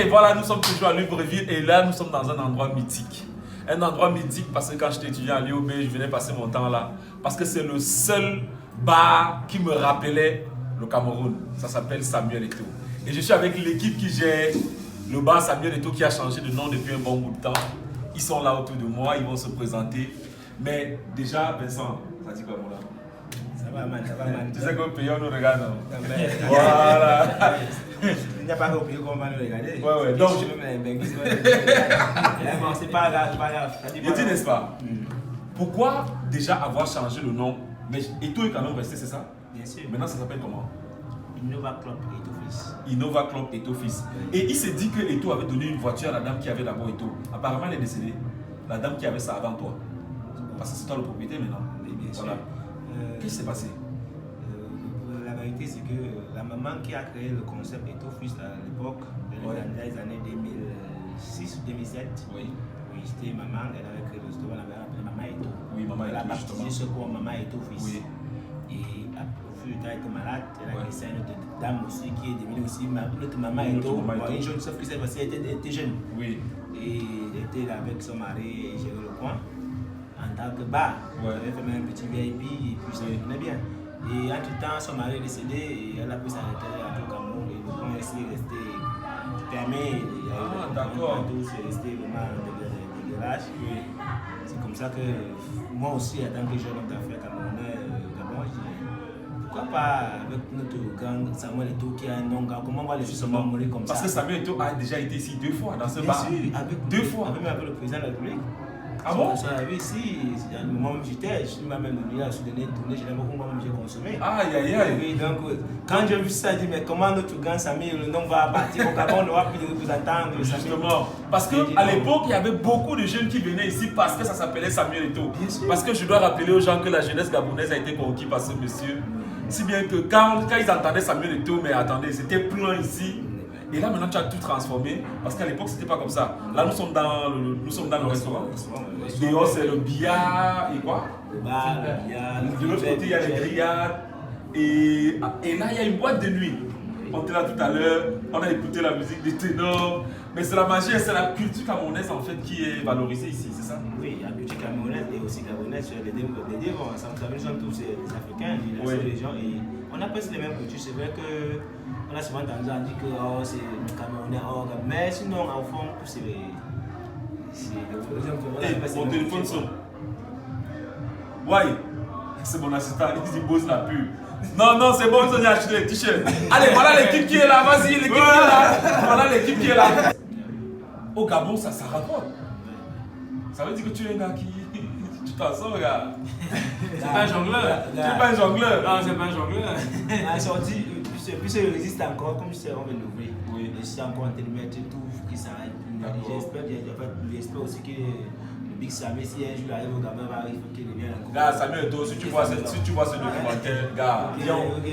Ok, voilà, nous sommes toujours à Libreville et là, nous sommes dans un endroit mythique. Un endroit mythique parce que quand j'étais étudiant à l'IOB, je venais passer mon temps là. Parce que c'est le seul bar qui me rappelait le Cameroun. Ça s'appelle Samuel Eto'o. Et je suis avec l'équipe qui gère le bar Samuel Eto'o qui a changé de nom depuis un bon bout de temps. Ils sont là autour de moi, ils vont se présenter. Mais déjà, Vincent, ça dit quoi, mon là? Ça va, man, ça va, man. Tu sais qu'au pays, on nous regarde, non? Voilà. Il n'y a pas qu'au pays qu'on va nous regarder. Ouais. Donc, je me mets un benguis. C'est pas grave, c'est pas grave. Je dis, n'est-ce pas? Pourquoi déjà avoir changé le nom? Mais Eto'o est quand même resté, c'est ça? Bien sûr. Maintenant, ça s'appelle comment? Innova Club Eto'o Fils. Innova Club Eto'o Fils. Et il s'est dit que Eto'o avait donné une voiture à la dame qui avait d'abord Eto'o. Apparemment, elle est décédée. La dame qui avait ça avant toi. Parce que c'est toi le propriétaire maintenant. Oui, bien sûr. Voilà. Qu'est-ce qui s'est passé? La vérité, c'est que la maman qui a créé le concept Eto'o Fils à l'époque, dans les années 2006 ou 2007, oui, c'était maman, elle avait créé le store, elle avait appelé Maman Eto'o. Oui, Maman Eto'o. Elle a baptisé ce corps Maman Eto'o Fils. Oui. Et au fur et à mesure, elle était malade, elle a créé une autre dame aussi qui est devenue aussi notre Maman Eto'o. Une jeune, sauf que cette fois-ci, elle était jeune. Oui. Et elle était là avec son mari et gérait le coin en tant que bar. Elle avait fait même un petit VIP et puis ça venait bien. Et entre-temps, son mari est décédé et elle a pu s'arrêter au Cameroun. Et le coin ici est resté fermé. D'accord. C'est resté vraiment dégueulasse. C'est comme ça que moi aussi, en tant que jeune homme d'affaires camerounais, Gabon, je dis pourquoi pas avec notre gang Samuel Eto'o qui a un nom, comment on va les justement mourir comme ça? Parce que Samuel Eto'o a déjà été ici 2 fois dans ce bar. Bien sûr, deux fois. Même avec le président de la République. Ah bon? Je suis arrivé ici, dans le moment où j'étais, je m'a même donné la soutenir, tourner, j'ai beaucoup moi-même j'ai consommé. Aïe. Donc, quand j'ai vu ça, j'ai dit, mais comment notre grand Samuel, le nom va partir au Gabon, on n'aura plus de représentants de Samuel. Justement, parce qu'à l'époque, il y avait beaucoup de jeunes qui venaient ici parce que ça s'appelait Samuel Eto'o. Parce que je dois rappeler aux gens que la jeunesse gabonaise a été conquise par ce monsieur. Si bien que quand ils entendaient Samuel Eto'o, mais attendez, c'était plein ici. Et là, maintenant, tu as tout transformé. Parce qu'à l'époque, c'était pas comme ça. Là, nous sommes dans le restaurant. Dehors, c'est le billard et quoi? Le bar, le billard. De l'autre côté, il y a les grillades. Et là, il y a une boîte de nuit. On était là tout à l'heure, on a écouté la musique des ténors. Mais c'est la magie et c'est la culture camerounaise en fait qui est valorisée ici, c'est ça? Oui, la culture camerounaise et aussi camerounaise, les deux vont ensemble. Nous sommes tous des Africains, des gens et on a presque les mêmes cultures. C'est vrai qu'on a souvent tendance à dire que oh, c'est le Camerounais, mais sinon, au fond, c'est mon téléphone sonne. Ouais, c'est mon assistant, il bosse la pub. Non, c'est bon, ils ont acheté les t-shirts. Allez, voilà l'équipe qui est là, vas-y, l'équipe qui est là. Voilà l'équipe qui est là. Au Gabon, ça rapporte. Ça veut dire que tu es un gars qui. Tu t'en sors, regarde. C'est pas un jongleur. Tu n'es pas un jongleur. Non, c'est pas un jongleur. La sortie, plus il résiste encore, comme si on veut l'ouvrir. Oui. Et si encore un télémètre, tout qui s'arrête. J'espère aussi que. Big Samé, si un jour arrive au Gabon, va arriver qu'il revienne encore. Gars, Samuel Eto'o, si tu vois ce documentaire, gars,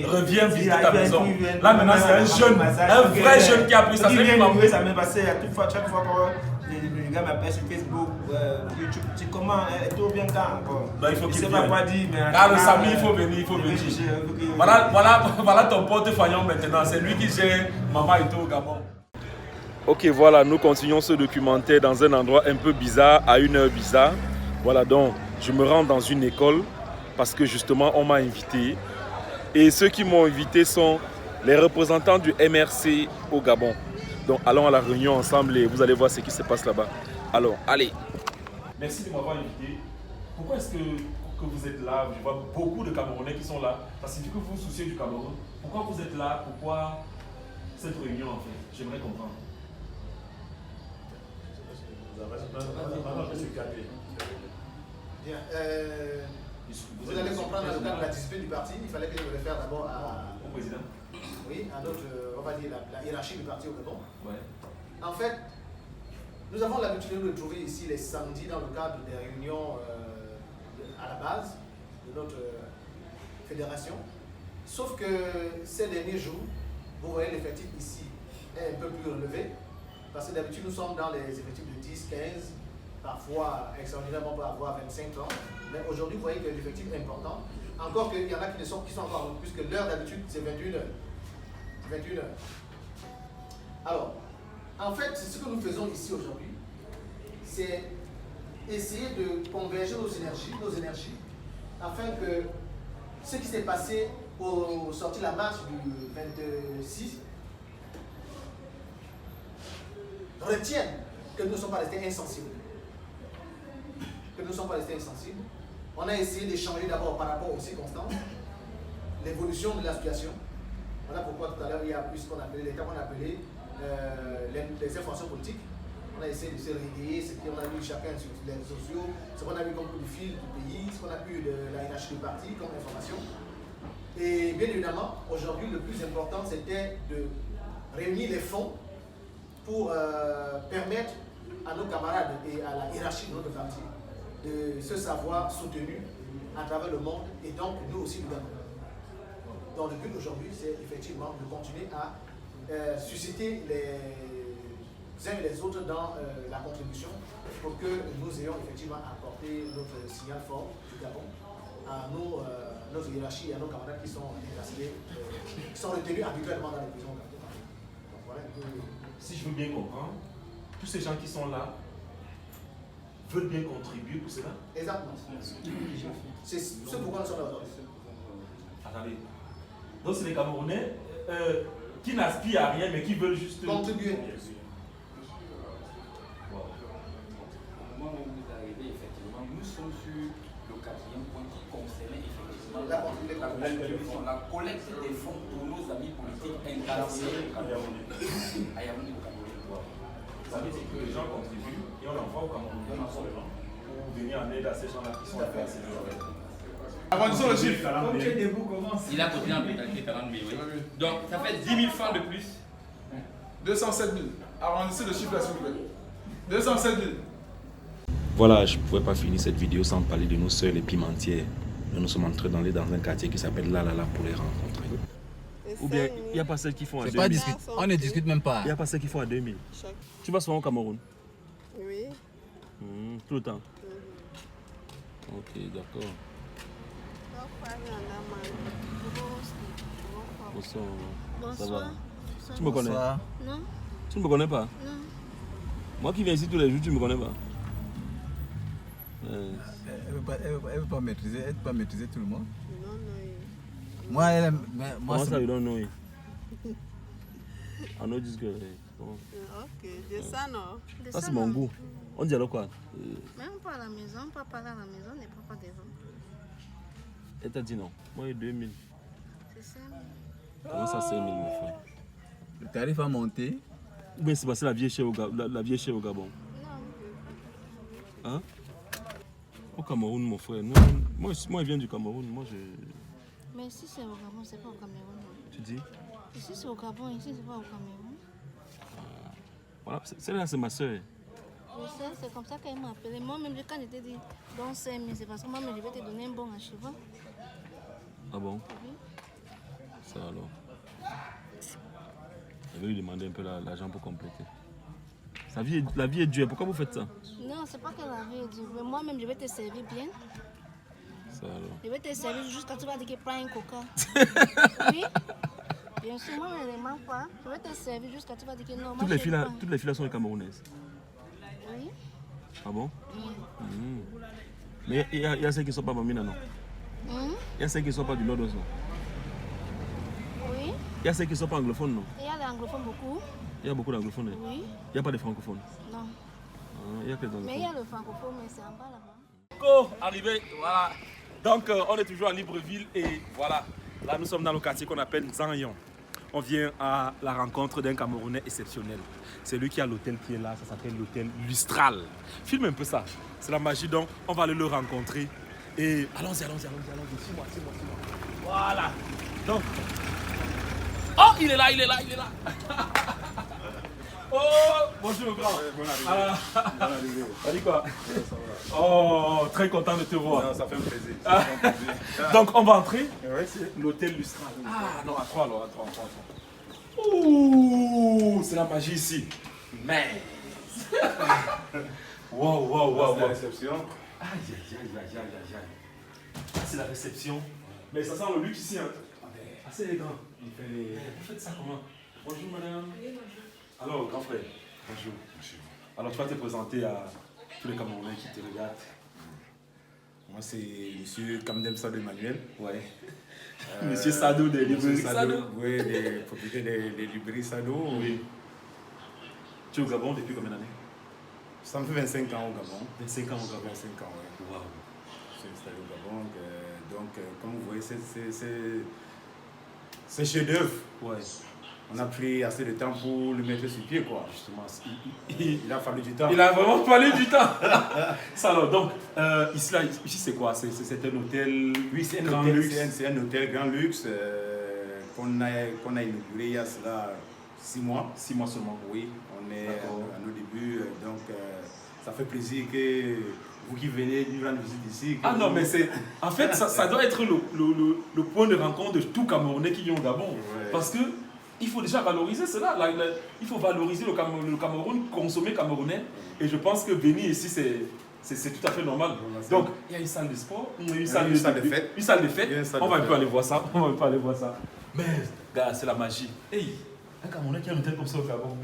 reviens visiter ta maison. Là maintenant, c'est un jeune, un vrai jeune qui a pris ça. Ça m'est passé à chaque fois que le gars m'appelle sur Facebook, tu comment, Eto'o vient quand encore? Il faut qu'il vienne. Pas dire, mais ah, le Samy, il faut venir, Voilà ton porte-faillon maintenant, c'est lui qui gère Maman Eto'o au Gabon. Ok, voilà, nous continuons ce documentaire dans un endroit un peu bizarre, à une heure bizarre. Voilà, donc je me rends dans une école parce que justement on m'a invité. Et ceux qui m'ont invité sont les représentants du MRC au Gabon. Donc allons à la réunion ensemble et vous allez voir ce qui se passe là-bas. Alors, allez. Merci de m'avoir invité. Pourquoi est-ce que vous êtes là? Je vois beaucoup de Camerounais qui sont là. Ça signifie que vous vous souciez du Cameroun. Pourquoi vous êtes là? Pourquoi cette réunion en fait? J'aimerais comprendre. Bien. Vous allez comprendre dans le cadre de la discipline du parti, il fallait que je me réfère d'abord au président. Oui, à notre, on va dire, la hiérarchie du parti au Gabon. Ouais. En fait, nous avons l'habitude de nous trouver ici les samedis dans le cadre des réunions à la base de notre fédération. Sauf que ces derniers jours, vous voyez l'effectif ici est un peu plus relevé. Parce que d'habitude, nous sommes dans les effectifs de 10, 15, parfois extraordinairement on peut avoir 25, 30. Mais aujourd'hui, vous voyez que l'effectif est important. Encore qu'il y en a qui sont encore puisque l'heure d'habitude, c'est 21h. 21h. Alors, en fait, ce que nous faisons ici aujourd'hui, c'est essayer de converger nos énergies, afin que ce qui s'est passé au sortir de la marche du 26, retiennent que nous ne sommes pas restés insensibles. On a essayé d'échanger d'abord par rapport aux circonstances, l'évolution de la situation. Voilà pourquoi tout à l'heure il y a eu ce qu'on appelait, l'état qu'on appelait les informations politiques. On a essayé de se réveiller, ce qu'on a vu chacun sur les réseaux sociaux, ce qu'on a vu comme coup de fil du pays, ce qu'on a vu de la hiérarchie du parti comme information. Et bien évidemment, aujourd'hui, le plus important, c'était de réunir les fonds pour permettre à nos camarades et à la hiérarchie de notre parti de se savoir soutenus à travers le monde et donc nous aussi nous Gabon. Donc le but aujourd'hui, c'est effectivement de continuer à susciter les uns et les autres dans la contribution pour que nous ayons effectivement apporté notre signal fort du Gabon à nos hiérarchies et à nos camarades qui sont incarcérés, qui sont retenus habituellement dans les prisons. Donc voilà un peu. Si je veux bien comprendre, tous ces gens qui sont là veulent bien contribuer pour cela? Exactement. C'est ce pourquoi nous sommes là aujourd'hui. Attendez. Donc c'est les Camerounais qui n'aspirent à rien mais qui veulent juste contribuer. Au moment où vous arrivez, effectivement, nous sommes sur le quatrième point qui concernait effectivement la collecte des fonds pour nos amis politiques incarcérés à Yaoundé. Ça veut dire que les gens contribuent et on envoie au Cameroun pour venir en aide à ces gens-là qui sont incarcérés. Arrondissons le chiffre. Il a continué à pétaliser 40 000, oui. Donc ça fait 10 000 francs de plus. 207 000. Arrondissez le chiffre là, s'il vous plaît. 207 000. Voilà, je ne pouvais pas finir cette vidéo sans parler de nos sœurs les pimentières. Nous sommes entrés dans un quartier qui s'appelle Lalala pour les rencontrer. Ou bien il n'y a pas celles qui font à 2000. On ne discute même pas. Il n'y a pas celles qui font à 2000. Tu vas souvent au Cameroun? Oui. Tout le temps? Ok, d'accord. Bonsoir. Ça va? Tu me connais? Non. Tu ne me connais pas? Non. Moi qui viens ici tous les jours, tu ne me connais pas? Elle ne veut pas maîtriser tout le monde. Non. Moi, elle Comment ça, you don't know it? I know this girl. Ok, de ça non. Ça c'est mon goût. On dit alors quoi? Même pas à la maison, on peut parler à la maison, on n'est pas devant. Elle t'a dit non. Moi, j'ai 2000. C'est 5 000. Comment ça, 5 000, mon frère? Le tarif a monté. Ou bien c'est parce que la vie est chère au Gabon? Hein? Au Cameroun, mon frère. Moi, je viens du Cameroun. Moi, je... Mais ici, c'est au Gabon, c'est pas au Cameroun. Tu dis? Ici, c'est au Gabon, ici, c'est pas au Cameroun. Voilà, celle-là, c'est ma soeur. Je sais, c'est comme ça qu'elle m'a appelé. Moi-même, quand je t'ai dit, donc 5 000, c'est parce que moi-même, je vais te donner un bon achevant. Ah bon? Oui. Ça alors. Je vais lui demander un peu l'argent pour compléter. La vie est dure, pourquoi vous faites ça? Non, c'est pas que la vie est dure, mais moi-même, je vais te servir bien. Ça alors. Je vais te servir jusqu'à tu vas dire que prends un coca. Oui? Bien sûr, moi, je ne manque pas. Je vais te servir jusqu'à tu vas dire que non. Toutes les filles là sont camerounaises. Oui. Ah bon? Mais il y a celles qui ne sont pas mamina, non? Il y a celles qui ne sont pas du nord-ouest, non? Oui. Il y a celles qui ne sont pas anglophones, non? Il y a les anglophones beaucoup. Il y a beaucoup d'anglophones. Oui. Il n'y a pas de francophones. Non. Il y a que des anglophones. Mais il y a le francophone, mais c'est en bas là-bas. Oh, arrivé, voilà. Donc, on est toujours à Libreville et voilà. Là, nous sommes dans le quartier qu'on appelle Zanyon. On vient à la rencontre d'un Camerounais exceptionnel. C'est lui qui a l'hôtel qui est là, ça s'appelle l'hôtel Lustral. Filme un peu ça. C'est la magie, donc on va aller le rencontrer. Et allons-y. Suis-moi. Voilà. Donc. Oh, il est là. Oh, bonjour grand. Bonne arrivée. Ça dit quoi? Oh, très content de te voir. Non, ça fait un plaisir. Donc on va entrer. Ouais, c'est l'hôtel Lustral. Ah non, à 3 alors, à 3. Ouh, c'est la magie ici. Mais. Wow. C'est la réception. Aïe. C'est la réception. Mais ça sent le luxe ici, hein. Assez élégant. Vous faites ça comment? Bonjour madame. Alors, grand frère. Bonjour. Alors, tu vas te présenter à tous les Camerounais qui te regardent. Moi, c'est monsieur Kamdem Sado Emmanuel. Ouais. Monsieur Sado des librairies Sado. Oui, des propriétaires des librairies Sado. Oui. Tu es au Gabon depuis combien d'années? Ça me fait 25 ans au Gabon. 25 ans au Gabon. 25 ans, oui. Wow. Je suis installé au Gabon. Donc, comme vous voyez, c'est chef-d'œuvre. Ouais. On a pris assez de temps pour le mettre sur pied, quoi. Justement, il a fallu du temps. Il a vraiment fallu du temps. Ça alors, donc, ici c'est quoi? C'est un hôtel. Oui, c'est un grand hôtel, luxe. c'est un hôtel grand luxe qu'on a inauguré il y a cela 6 mois. 6 mois seulement. Oui, on est à nos débuts, donc ça fait plaisir que vous qui venez nous rendre visite ici. Ah non, mais c'est. En fait, ça doit être le point de rencontre de tout Camerounais qui vient au Gabon. Ouais. Parce que il faut déjà valoriser cela. Il faut valoriser le Cameroun, consommer camerounais. Et je pense que venir ici, c'est tout à fait normal. Donc, il y a une salle de sport, une salle de fête. Une salle de fête. On va un peu aller voir ça. Mais, gars, c'est la magie. Hey, un Camerounais qui a un hôtel comme ça au Gabon.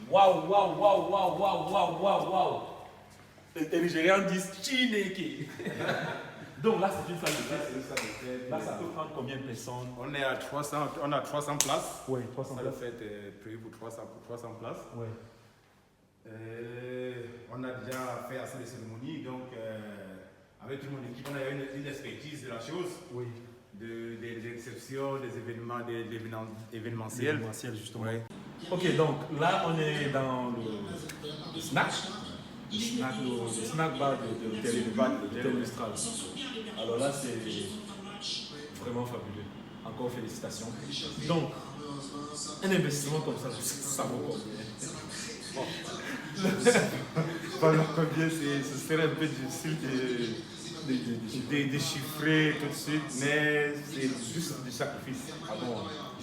Waouh. Les Nigérians disent Chineke. Donc là, c'est une salle de fête. Là, ça peut prendre combien de personnes? On est à 300 places. Oui, 300 places. La fête est prévue pour 300 places. Oui. On a déjà fait assez de cérémonies, donc avec toute mon équipe, on a une expertise de la chose. Oui. Des réceptions, des événements, événementiels. Justement. Ouais. Ok, donc là, on est dans le snack. Le snack bar de l'hôtel Lustral. Alors là, c'est vraiment fabuleux. Encore félicitations. Donc, un investissement comme ça vaut combien? Pas combien, ce serait un peu difficile déchiffrer tout de suite, mais c'est juste du sacrifice. Ah bon?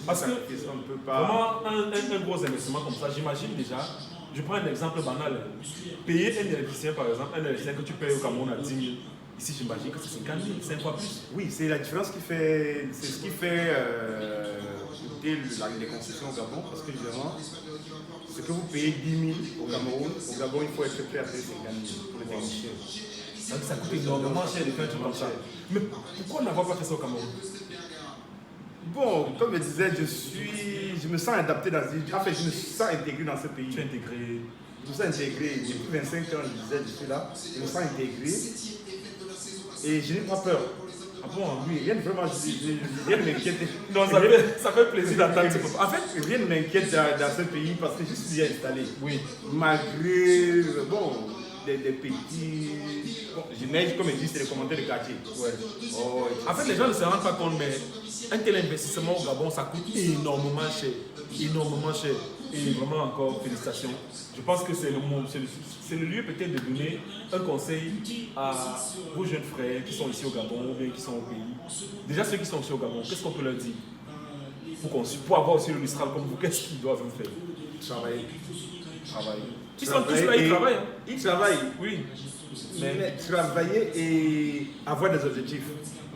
Parce que on ne peut pas... vraiment un gros investissement comme ça, j'imagine déjà, je prends un exemple banal. Payer un électricien par exemple, un électricien que tu payes au Cameroun à 10 000, ici j'imagine que c'est 50 000, 5 fois plus. Oui, c'est la différence qui fait, c'est ce qui fait coûter les concessions au Gabon, parce que évidemment, ce que vous payez 10 000 au Cameroun, il faut être prêt à payer 50 000 pour les techniciens. Ça coûte énormément cher de faire un truc comme ça. Mais pourquoi n'avoir pas fait ça au Cameroun? Bon, comme je disais, je me sens adapté dans ce... En fait, je me sens intégré dans ce pays. Tu es intégré? Je me sens intégré. Depuis 25 ans, je suis là. Je me sens intégré. Et je n'ai pas peur. Ah bon? Oui, rien ne m'inquiète. Non, ça fait plaisir d'entendre. En fait, rien ne m'inquiète dans ce pays parce que je suis bien installé. Oui. Malgré, bon, des petits... Bon, je neige, comme ils disent, c'est les commentaires de quartier. Ouais. Oh, en fait, les gens ne se rendent pas compte, mais un tel investissement au Gabon, ça coûte énormément cher. Énormément cher. Et vraiment encore, félicitations. Je pense que c'est le lieu peut-être de donner un conseil à vos jeunes frères qui sont ici au Gabon ou bien qui sont au pays. Déjà, ceux qui sont ici au Gabon, qu'est-ce qu'on peut leur dire pour avoir aussi le Mistral comme vous, qu'est-ce qu'ils doivent faire? Travailler. Ils sont tous là, ils travaillent. Hein. Ils travaillent. Oui. Mais travailler et avoir des objectifs.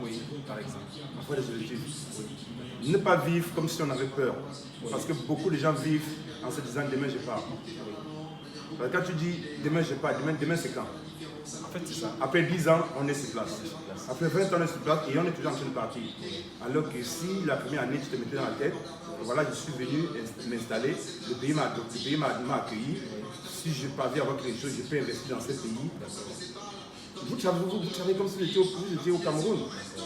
Oui, par exemple. Avoir des objectifs. Oui. Ne pas vivre comme si on avait peur. Oui. Parce que beaucoup de gens vivent en se disant demain je pars. Oui. Quand tu dis demain je pars, demain c'est quand? En fait c'est ça. Après 10 ans, on est sur place. Après 20 ans, on est sur place et on est toujours en train de partir. Alors que si la première année tu te mettais dans la tête, voilà, je suis venu m'installer, le pays m'a accueilli. Si je parviens à avoir quelque chose, je peux investir dans ce pays. Vous travaillez comme si vous étiez au Cameroun.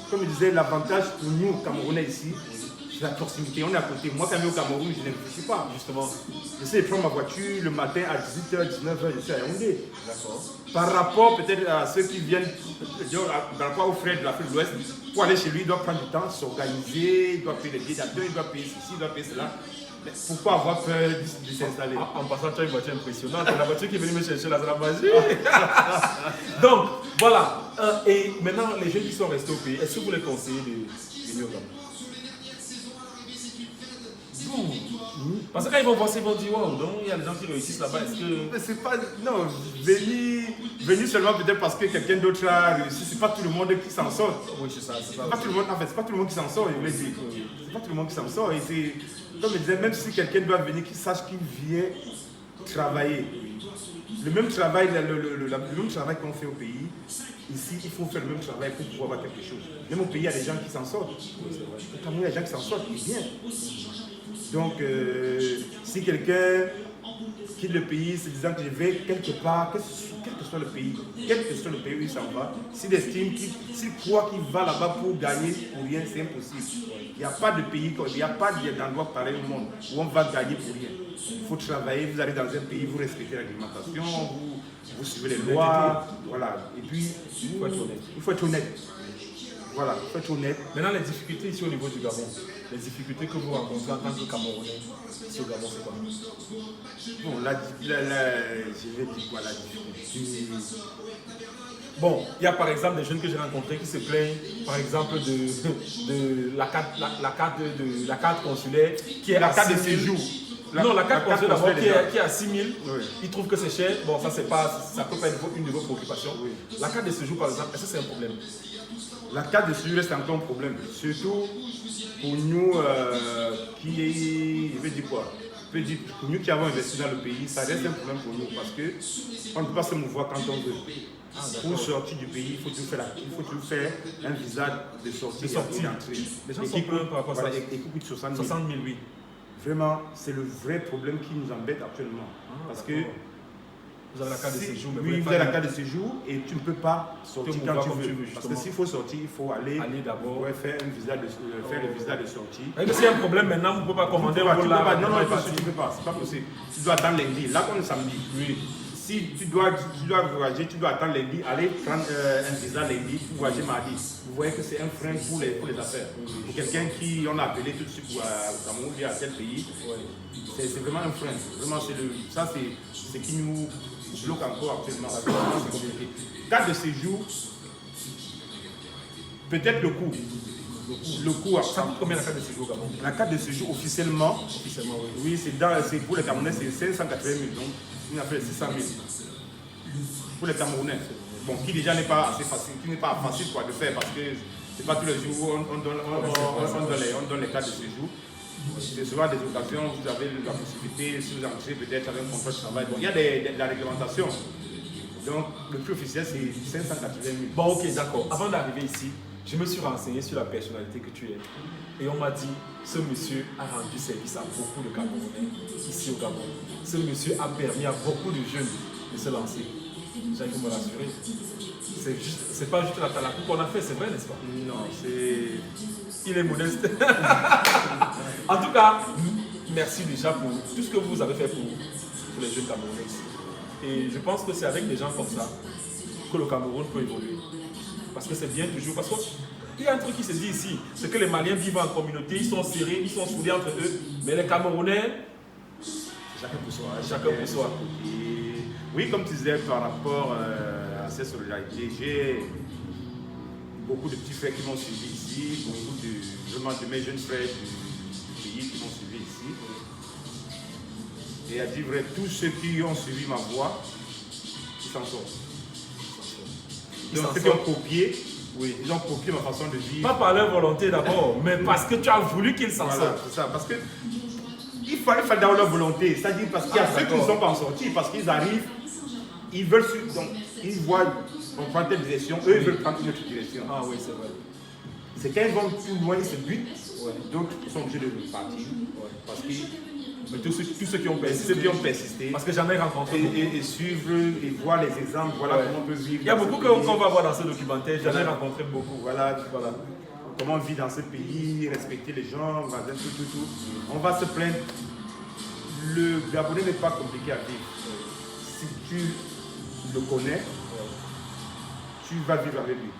Comme je disais, l'avantage pour nous, Camerounais ici, c'est la proximité. On est à côté. Moi, quand je suis au Cameroun, je ne réfléchis pas. Justement. J'essaie de prendre ma voiture le matin à 18h, 19h, je suis à Yaoundé. D'accord. Par rapport peut-être à ceux qui viennent, par rapport aux frères de l'Afrique de l'Ouest, pour aller chez lui, il doit prendre du temps, s'organiser, il doit payer les billets d'avion, il doit payer ceci, il doit payer cela. Mais pourquoi avoir peur de s'installer? En passant, tu as une voiture impressionnante. La voiture qui est venue me chercher là, c'est la magie. Donc, voilà. Et maintenant, les jeunes qui sont restés au pays, est-ce que vous les conseillez de venir au Gabon? Parce que quand ils vont voir ça, ils vont dire waouh, donc il y a des gens qui réussissent là-bas. Est-ce que. Mais c'est pas. Non, venir seulement peut-être parce que quelqu'un d'autre a réussi, c'est pas tout le monde qui s'en sort. Oui, c'est ça. C'est pas tout le monde, en fait, c'est pas tout le monde qui s'en sort, je voulais dire. C'est pas tout le monde qui s'en sort. Et c'est. Comme je disais, même si quelqu'un doit venir, qu'il sache qu'il vient travailler. Le même travail, le même travail qu'on fait au pays, ici, il faut faire le même travail pour pouvoir avoir quelque chose. Même au pays, il y a des gens qui s'en sortent. Au Cameroun, il y a des gens qui s'en sortent, et bien. Donc, si quelqu'un quitte le pays se disant que je vais quelque part, quel que soit le pays où il s'en va, s'il estime, s'il croit qu'il va là-bas pour gagner pour rien, c'est impossible. Il n'y a pas de pays, il n'y a pas d'endroit pareil au monde où on va gagner pour rien. Il faut travailler, vous allez dans un pays, vous respectez la réglementation, vous suivez les lois, voilà. Et puis, il faut être honnête. Voilà, il faut être honnête. Maintenant, les difficultés ici au niveau du Gabon, les difficultés que vous rencontrez en tant que Camerounais ici au Gabon, c'est quoi? Bon, je vais dire quoi, la difficulté? Bon, il y a par exemple des jeunes que j'ai rencontrés qui se plaignent, par exemple, de la carte consulaire, qui est la à carte 6 000. de séjour. Non, la carte consulaire d'abord qui est à 6 000, oui. Ils trouvent que c'est cher. Bon, ça peut pas être une de vos préoccupations. Oui. La carte de séjour, par exemple, est-ce que c'est un problème? La carte de séjour reste encore un problème, surtout pour nous je vais dire quoi? Pour nous qui avons investi dans le pays, ça reste un problème pour nous parce qu'on ne peut pas se mouvoir quand on veut. Pour sortir du pays, il faut toujours faire un visa de sortie et d'entrée. Les gens sont pleins par rapport à ça. Et qui coûte 60 000. 60 000, oui. Vraiment, c'est le vrai problème qui nous embête actuellement. Parce que vous avez la carte de séjour. Oui, vous avez la carte de séjour et tu ne peux pas sortir quand tu veux. Parce que s'il faut sortir, il faut aller d'abord faire le visa de sortie. Et s'il y a un problème maintenant, vous ne pouvez pas commander un vol là. Non, tu ne peux pas. C'est pas possible. Tu dois attendre lundi. Là, on est samedi. Oui. Si tu dois voyager, tu dois attendre lundi, aller prendre un visa lundi pour voyager mardi. Vous voyez que c'est un frein pour les affaires. Pour quelqu'un qui on a appelé tout de suite au Cameroun, à tel pays, c'est vraiment un frein. Vraiment, ça c'est ce qui nous bloque encore actuellement. C'est compliqué. Carte de séjour, Peut-être le coût. Le coût, ça coûte combien la carte de séjour au Gabon? La carte de séjour officiellement, oui. Oui, c'est pour les Camerounais, c'est 580 000, donc il a fait 600 000. Pour les Camerounais. Bon, qui déjà n'est pas assez facile, qui n'est pas facile quoi, de faire parce que c'est pas tous les jours où on donne les cartes de séjour. C'est souvent des occasions où vous avez la possibilité, si vous entrez peut-être avec un contrat de travail. Bon, il y a de la réglementation. Donc le prix officiel c'est 580 000. Bon, ok, d'accord. Avant d'arriver ici, je me suis renseigné sur la personnalité que tu es. Et on m'a dit, ce monsieur a rendu service à beaucoup de Camerounais ici au Gabon. Ce monsieur a permis à beaucoup de jeunes de se lancer. J'ai envie de me rassurer. C'est pas juste la coupe qu'on a fait, c'est vrai, n'est-ce pas? Non, c'est... Il est modeste. En tout cas, merci déjà pour tout ce que vous avez fait pour les jeunes Camerounais ici. Et je pense que c'est avec des gens comme ça que le Cameroun peut évoluer. Parce que c'est bien toujours. Parce qu'il y a un truc qui se dit ici, c'est que les Maliens vivent en communauté, ils sont serrés, ils sont soudés entre eux. Mais les Camerounais, chacun pour soi. Chacun pour soi. Et oui, comme tu disais par rapport à cette solidarité, j'ai beaucoup de petits frères qui m'ont suivi ici, beaucoup de mes jeunes frères du pays qui m'ont suivi ici. Et à dire vrai, tous ceux qui ont suivi ma voie, ils s'en sortent. Donc ceux qui ont copié, oui, ils ont copié ma façon de vivre. Pas par leur volonté d'abord, mais parce que tu as voulu qu'ils s'en sortent. Voilà, c'est ça. Parce que il fallait d'avoir leur volonté. C'est-à-dire parce qu'il y a ceux qui ne sont pas en sortie, parce qu'ils arrivent, ils veulent, donc ils voient, on prend telle direction, eux ils veulent prendre une autre direction. Ah oui, c'est vrai. C'est quand ils vont plus loin, ils se butent, d'autres sont obligés de partir. Parce que tous ceux qui ont persisté, parce que j'en ai rencontré et suivre et voir les exemples, voilà comment on peut vivre. Il y a beaucoup qu'on va voir dans ce documentaire, j'en ai rencontré beaucoup. Voilà. Comment on vit dans ce pays, respecter les gens, tout. On va se plaindre. Le Gabonais n'est pas compliqué à vivre. Si tu le connais, tu vas vivre avec lui.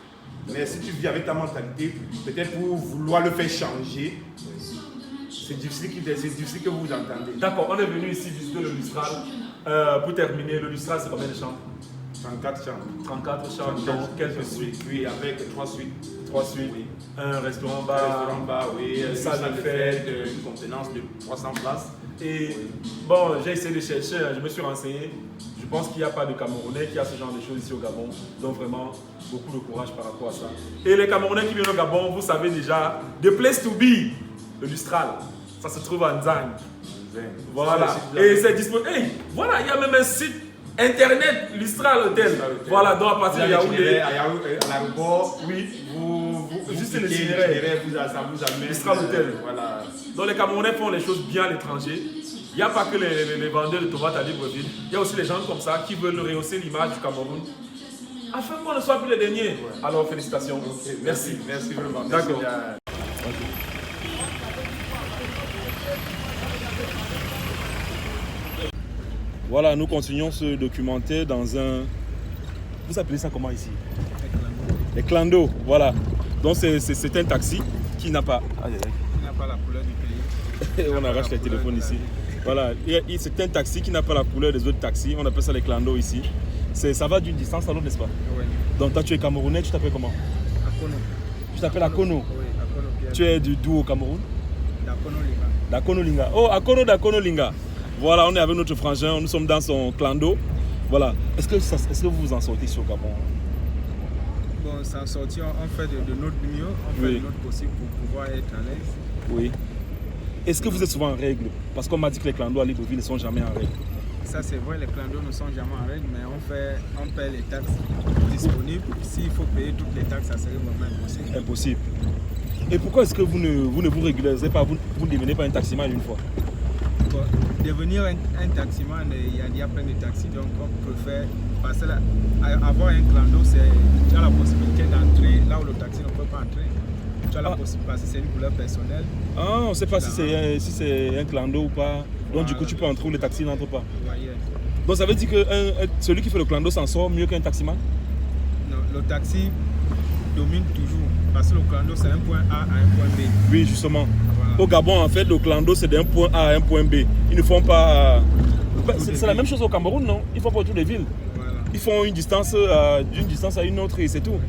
Mais si tu vis avec ta mentalité, peut-être pour vouloir le faire changer, c'est difficile que vous entendez. D'accord, on est venu ici visiter le Lustral. Pour terminer, le Lustral, c'est combien de chambres? 34 chambres. 34 chambres, donc quelques suites? Oui, avec 3 suites. 3 suites, oui. Un restaurant-bar. Un restaurant-bar, oui. Une salle de fête. Une contenance de 300 places. Et bon, j'ai essayé de chercher, je me suis renseigné. Je pense qu'il n'y a pas de Camerounais qui a ce genre de choses ici au Gabon. Donc vraiment, beaucoup de courage par rapport à ça. Et les Camerounais qui viennent au Gabon, vous savez déjà, the place to be, le Lustral. Ça se trouve à Nzang. Voilà. Et c'est disponible. Hey, voilà, il y a même un site internet, Lustral Hotel. Voilà, donc à partir de Yaoundé. À l'aéroport, oui. Vous juste l'itinéraire. Ça vous amène. Lustral Hotel. Voilà. Donc les Camerounais font les choses bien à l'étranger. Il n'y a pas que les vendeurs de tomates à Libreville. Il y a aussi les gens comme ça qui veulent rehausser l'image du Cameroun. Afin qu'on ne soit plus les derniers. Alors félicitations. Okay, merci vraiment. D'accord. Voilà, nous continuons ce documentaire dans un... Vous appelez ça comment ici? Les clandos, voilà. Donc c'est un taxi qui n'a pas... Qui n'a pas la couleur du pays. On arrache les téléphones ici. Voilà, c'est un taxi qui n'a pas la couleur des autres taxis. On appelle ça les clandos ici. Ça va d'une distance à l'autre, n'est-ce pas? Oui. Donc toi tu es Camerounais, tu t'appelles comment? Akono. Tu t'appelles Akono? Oui, Akono. Tu es d'où au Cameroun? D'Akono Linga. D'Akono Linga. Oh, Akono d'Akono Linga. Voilà, on est avec notre frangin, nous sommes dans son clando. Voilà. Est-ce que vous vous en sortez sur Gabon? Bon, s'en sortir, on fait de notre mieux, on fait de notre possible pour pouvoir être à l'aise. Oui. Est-ce que vous êtes souvent en règle? Parce qu'on m'a dit que les clandos à Libreville ne sont jamais en règle. Ça c'est vrai, les clandos ne sont jamais en règle, mais on paie les taxes disponibles. S'il faut payer toutes les taxes, ça serait vraiment impossible. Impossible. Et pourquoi est-ce que vous ne vous régularisez pas, vous ne devenez pas un taximan une fois? Bon, devenir un taximan, il y a plein de taxis, donc on préfère passer là. Avoir un clando, tu as la possibilité d'entrer là où le taxi ne peut pas entrer. Tu as la possibilité, parce que c'est une couleur personnelle. Ah, on ne sait pas si c'est un clando ou pas. Donc du coup, tu peux entrer où le taxi n'entre pas. Ouais. Donc ça veut dire que celui qui fait le clando s'en sort mieux qu'un taximan? Non, le taxi domine toujours. Parce que le clando, c'est un point A à un point B. Oui, justement. Voilà. Au Gabon, en fait, le clando, c'est d'un point A à un point B. Ils ne font pas... C'est la même chose au Cameroun, non? Ils font pas toutes les villes. Voilà. Ils font d'une distance à une autre et c'est tout.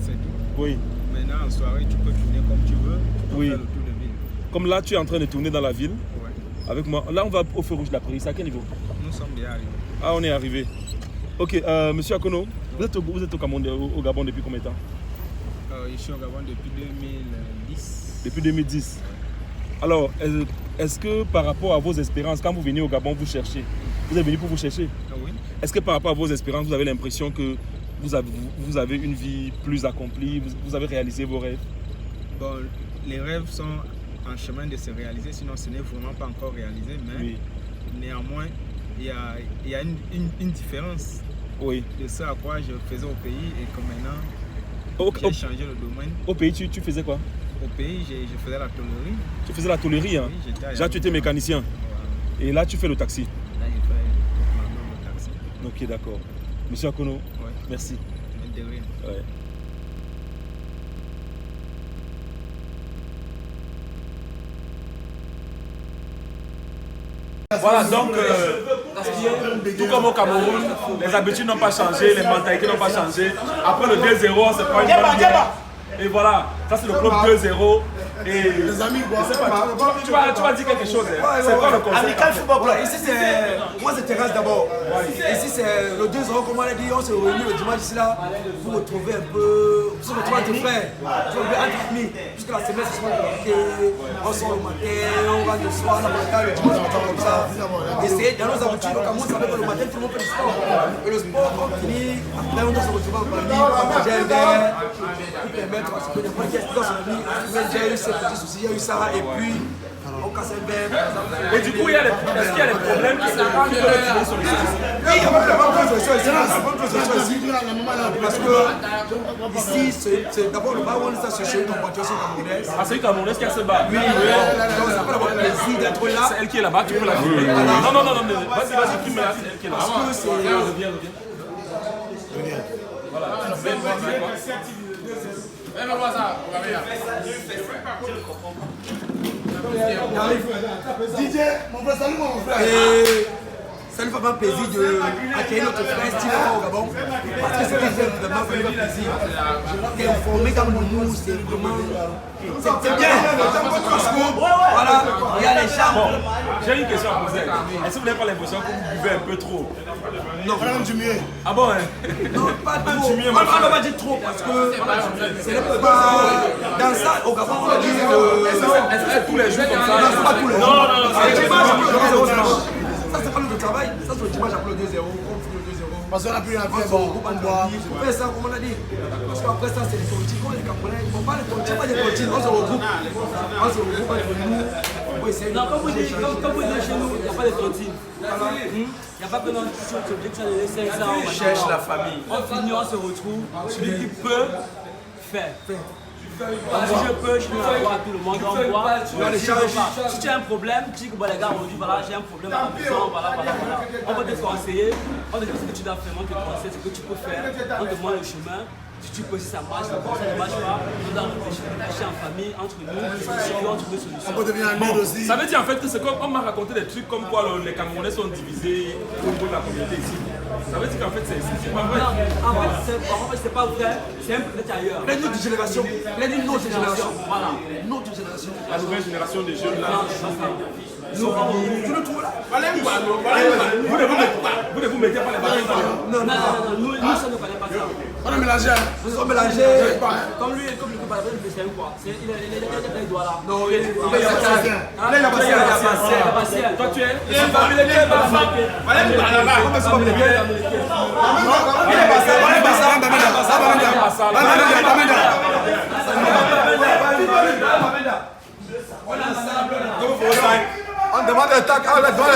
C'est tout. Oui. Mais maintenant en soirée, tu peux tourner comme tu veux. Tu peux faire le tour de ville. Comme là, tu es en train de tourner dans la ville. Ouais. Avec moi. Là, on va au feu rouge de la prairie. C'est à quel niveau? Nous sommes déjà arrivés. Ah, on est arrivé. Ok, monsieur Akono, vous êtes au Cameroun, au Gabon depuis combien de temps? Je suis au Gabon depuis 2010. Depuis 2010. Alors, est-ce que par rapport à vos espérances, quand vous venez au Gabon, vous cherchez? Vous êtes venu pour vous chercher? Oui. Est-ce que par rapport à vos espérances, vous avez l'impression que vous avez une vie plus accomplie, vous avez réalisé vos rêves? Bon, les rêves sont en chemin de se réaliser, sinon ce n'est vraiment pas encore réalisé, mais néanmoins, il y a une différence de ce à quoi je faisais au pays et que maintenant, j'ai changé le domaine. Au pays, tu faisais quoi? Au pays, je faisais la tôlerie. Tu faisais la tôlerie, hein? Oui, déjà, tu étais mécanicien. Et là, tu fais le taxi. Là, je fais le taxi. Ok, d'accord. Monsieur Akono, merci. De rien. Ouais. Voilà, donc, tout comme au Cameroun, les habitudes n'ont pas changé, les mentalités n'ont pas changé. Après le 2-0, on se prend une bonne bière. Et voilà, ça c'est le club 2-0. Et les amis, tu vas dire quelque chose. C'est quoi le concept? Amical Football Club. Ici, moi, c'est Thérèse d'abord. Ici, c'est le 2-0, comme on l'a dit. On s'est réunis le dimanche ici là pour retrouver un peu. Pour se retrouver entre frères, entre amis. Puisque la semaine, c'est souvent compliqué. On sort le matin, on rentre le soir, le matin, le dimanche, on comme ça. Et c'est dans nos habitudes, au Cameroun, ça fait que le matin, tout le monde fait du sport. Et le sport, quand on finit, après, on doit se retrouver en famille, on va manger un verre, pour permettre à ce que les gens qui sont dans son ami, j'ai eu ces petits soucis, il y a eu ça, et puis on casse un verre. Et du coup, est-ce qu'il y a des problèmes qui peuvent être solutions? Oui, il y a vraiment de solutions ici. Parce que ici, d'abord le bar où on est associé une compétition camerounaise. Ah, c'est une camerounaise qui a ce bar? Oui, donc ça fait avoir plaisir d'être là. C'est elle qui est là-bas, tu peux la filmer. Non, vas-y, filme-la, c'est elle qui est là. Parce que c'est. Reviens. Voilà. DJ, mon frère, salut mon frère. Ça nous fait vraiment plaisir d'accueillir notre frère Steve au Gabon. Parce que c'était vraiment plaisir. Informer dans nous, c'est vraiment. C'est bien. Voilà, il y a les gens. Bon, j'ai une question à poser. Est-ce que vous n'avez pas l'impression que vous buvez un peu trop? Non, vraiment du mieux. Ah bon, hein? Non, pas trop. On ne va pas dire trop parce que c'est pas. Dans ça, au Gabon, on va dire. Est-ce que c'est tous les jours comme ça? Non, c'est pas tous les jours. Non. Ça, c'est pas le travail. Ça, c'est le dimanche après le 2-0. On fait le 2-0. Parce qu'on a plus un peu bon. On boit. On fait ça, comme on a dit. Parce qu'après ça, c'est les tontines. Comme les Camerounais, ils ne font pas les tontines, pas des tontines. On se regroupe. On se regroupe entre nous. Non, comme vous dites chez nous, il n'y a pas de tontines. Il n'y a pas que dans le objectif de laisser ça. On cherche la famille. On finit, on se retrouve. Celui qui peut faire. Si je peux, je peux avoir tout le monde, on voit. Si tu as un problème, tu dis que les gars, aujourd'hui, voilà, j'ai un problème à la maison, voilà. On va te conseiller, on te dit ce que tu dois faire, on te conseille ce que tu peux faire, on te montre le chemin. Si tu peux, si ça marche, ça ne marche pas, on doit réfléchir en famille, entre nous, on trouve des solutions. On peut devenir un aussi. Ça veut dire en fait que c'est comme on m'a raconté des trucs comme quoi les Camerounais sont divisés au niveau de la communauté ici. Ça veut dire qu'en fait c'est pas vrai. En fait, c'est pas vrai, c'est un peu peut-être ailleurs. Plein d'autres générations. Plein d'une autre génération. Voilà. Une autre génération. La nouvelle génération des jeunes là. Tu le trouves là? Vous ne vous mettez pas les bâtons dans le. Non, nous ça ne fallait pas ça. On a mélangé. Nous sommes mélangés. Comme lui, par exemple, il fait quoi? Il a les doigts là. Non, il a passé. Toi tu es? Il est on demande un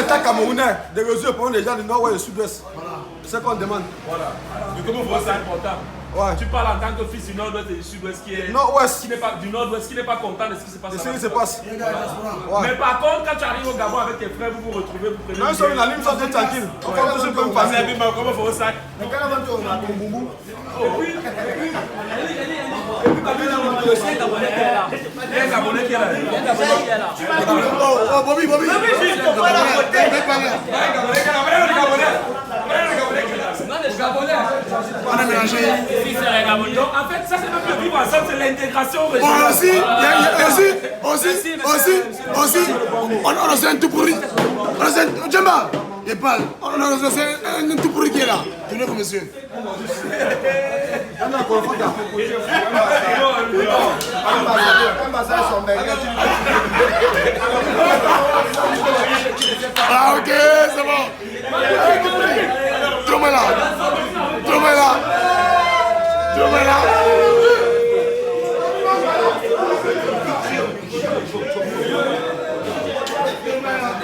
tac camerounais, des mesures pour les gens du nord-ouest et du sud-ouest. C'est ce qu'on demande. Voilà. Du comment vous c'est important. Ouais. Tu parles en tant que fils du nord-ouest et du sud-ouest qui est. Nord-ouest. Qui n'est pas du nord-ouest, qui n'est pas content de ce qui se passe. De ce qui se passe. Mais par contre, quand tu arrives au Gabon avec tes frères, vous vous retrouvez, vous prenez. Non, ils sont une ligne, ils sont tranquilles. On fait tous un peu une famille. Comment vous au sac? Mais quand on a ton boubou. Le chien Gabonais qui est là. Il y a un Gabonais qui est là. Il y a un Gabonais qui est là. Oh, Bobby. Non, les Gabonais. On est mélanger. Donc en fait, ça c'est même le vivre ensemble, c'est l'intégration régionale. Aussi, on a un tout pourri. Djemba, il parle. On a un tout pourri qui est là. Tenez comme monsieur. Ah ok, c'est bon. Trouvez-la.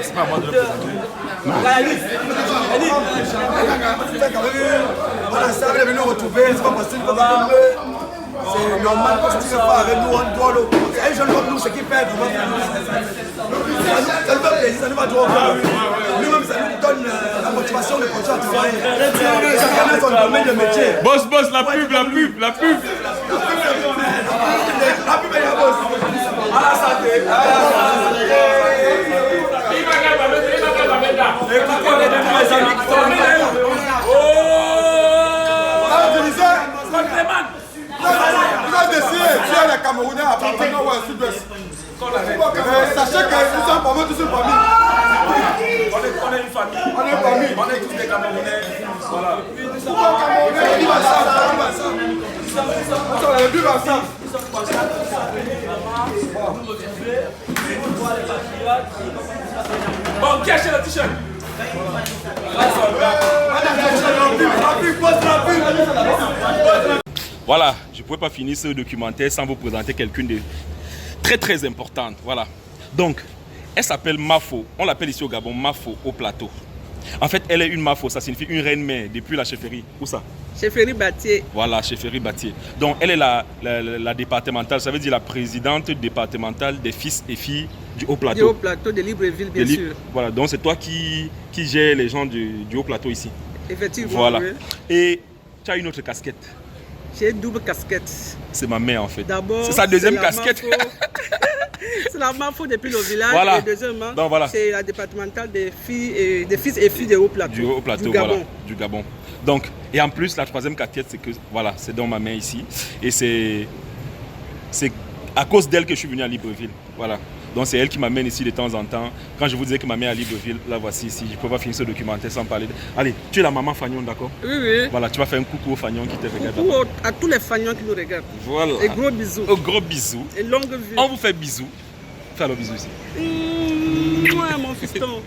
C'est pas à moi de le présenter. Ça va venir retrouver, c'est pas possible. C'est normal que si tu ne pas avec nous, on doit le. C'est un jeune comme nous, ce qui fait vraiment. Ça nous fait plaisir, ça nous va droit au cœur. Nous-mêmes, ça nous donne la motivation de continuer à travailler. Chacun a son domaine de métier. Boss, la pub. La pub est la boss. À la santé. Vous avez décidé de tuer les Camerounais appartenant au Sud-Ouest. Sachez que nous sommes vraiment tous une famille. On est une famille. On est tous des Camerounais. Voilà. Bon, qui a acheté le t-shirt? Voilà, je ne pouvais pas finir ce documentaire sans vous présenter quelqu'une de très importante. Voilà. Donc, elle s'appelle Mafo. On l'appelle ici au Gabon Mafo au plateau. En fait, elle est une Mafo, ça signifie une reine-mère depuis la chefferie. Où ça? Chefferie Batier. Voilà, chefferie Batier. Donc, elle est la départementale, ça veut dire la présidente départementale des fils et filles du Haut-Plateau. Du Haut-Plateau de Libreville, bien sûr. Voilà, donc c'est toi qui gères les gens du Haut-Plateau ici. Effectivement. Voilà. Oui. Et tu as une autre casquette. J'ai une double casquette. C'est ma mère en fait. D'abord, c'est sa deuxième casquette. C'est la Mafo depuis le village. Voilà. Et deuxièmement, voilà. c'est la départementale des fils et filles du Haut-Plateau. Du Haut-Plateau, voilà. Du Gabon. Donc, et en plus, la troisième casquette, c'est que, voilà, c'est dans ma main ici. Et c'est à cause d'elle que je suis venu à Libreville. Voilà. Donc c'est elle qui m'amène ici de temps en temps. Quand je vous disais que ma mère à Libreville, la voici ici. Je ne peux pas finir ce documentaire sans parler. Allez, tu es la maman Fagnon, d'accord? Oui. Voilà, tu vas faire un coucou aux Fagnons qui te regardent. Coucou à tous les Fagnons qui nous regardent. Voilà. Et gros bisous. Gros bisous. Et longue vie. On vous fait bisous. Fais alors bisous ici. Moi, mon fiston.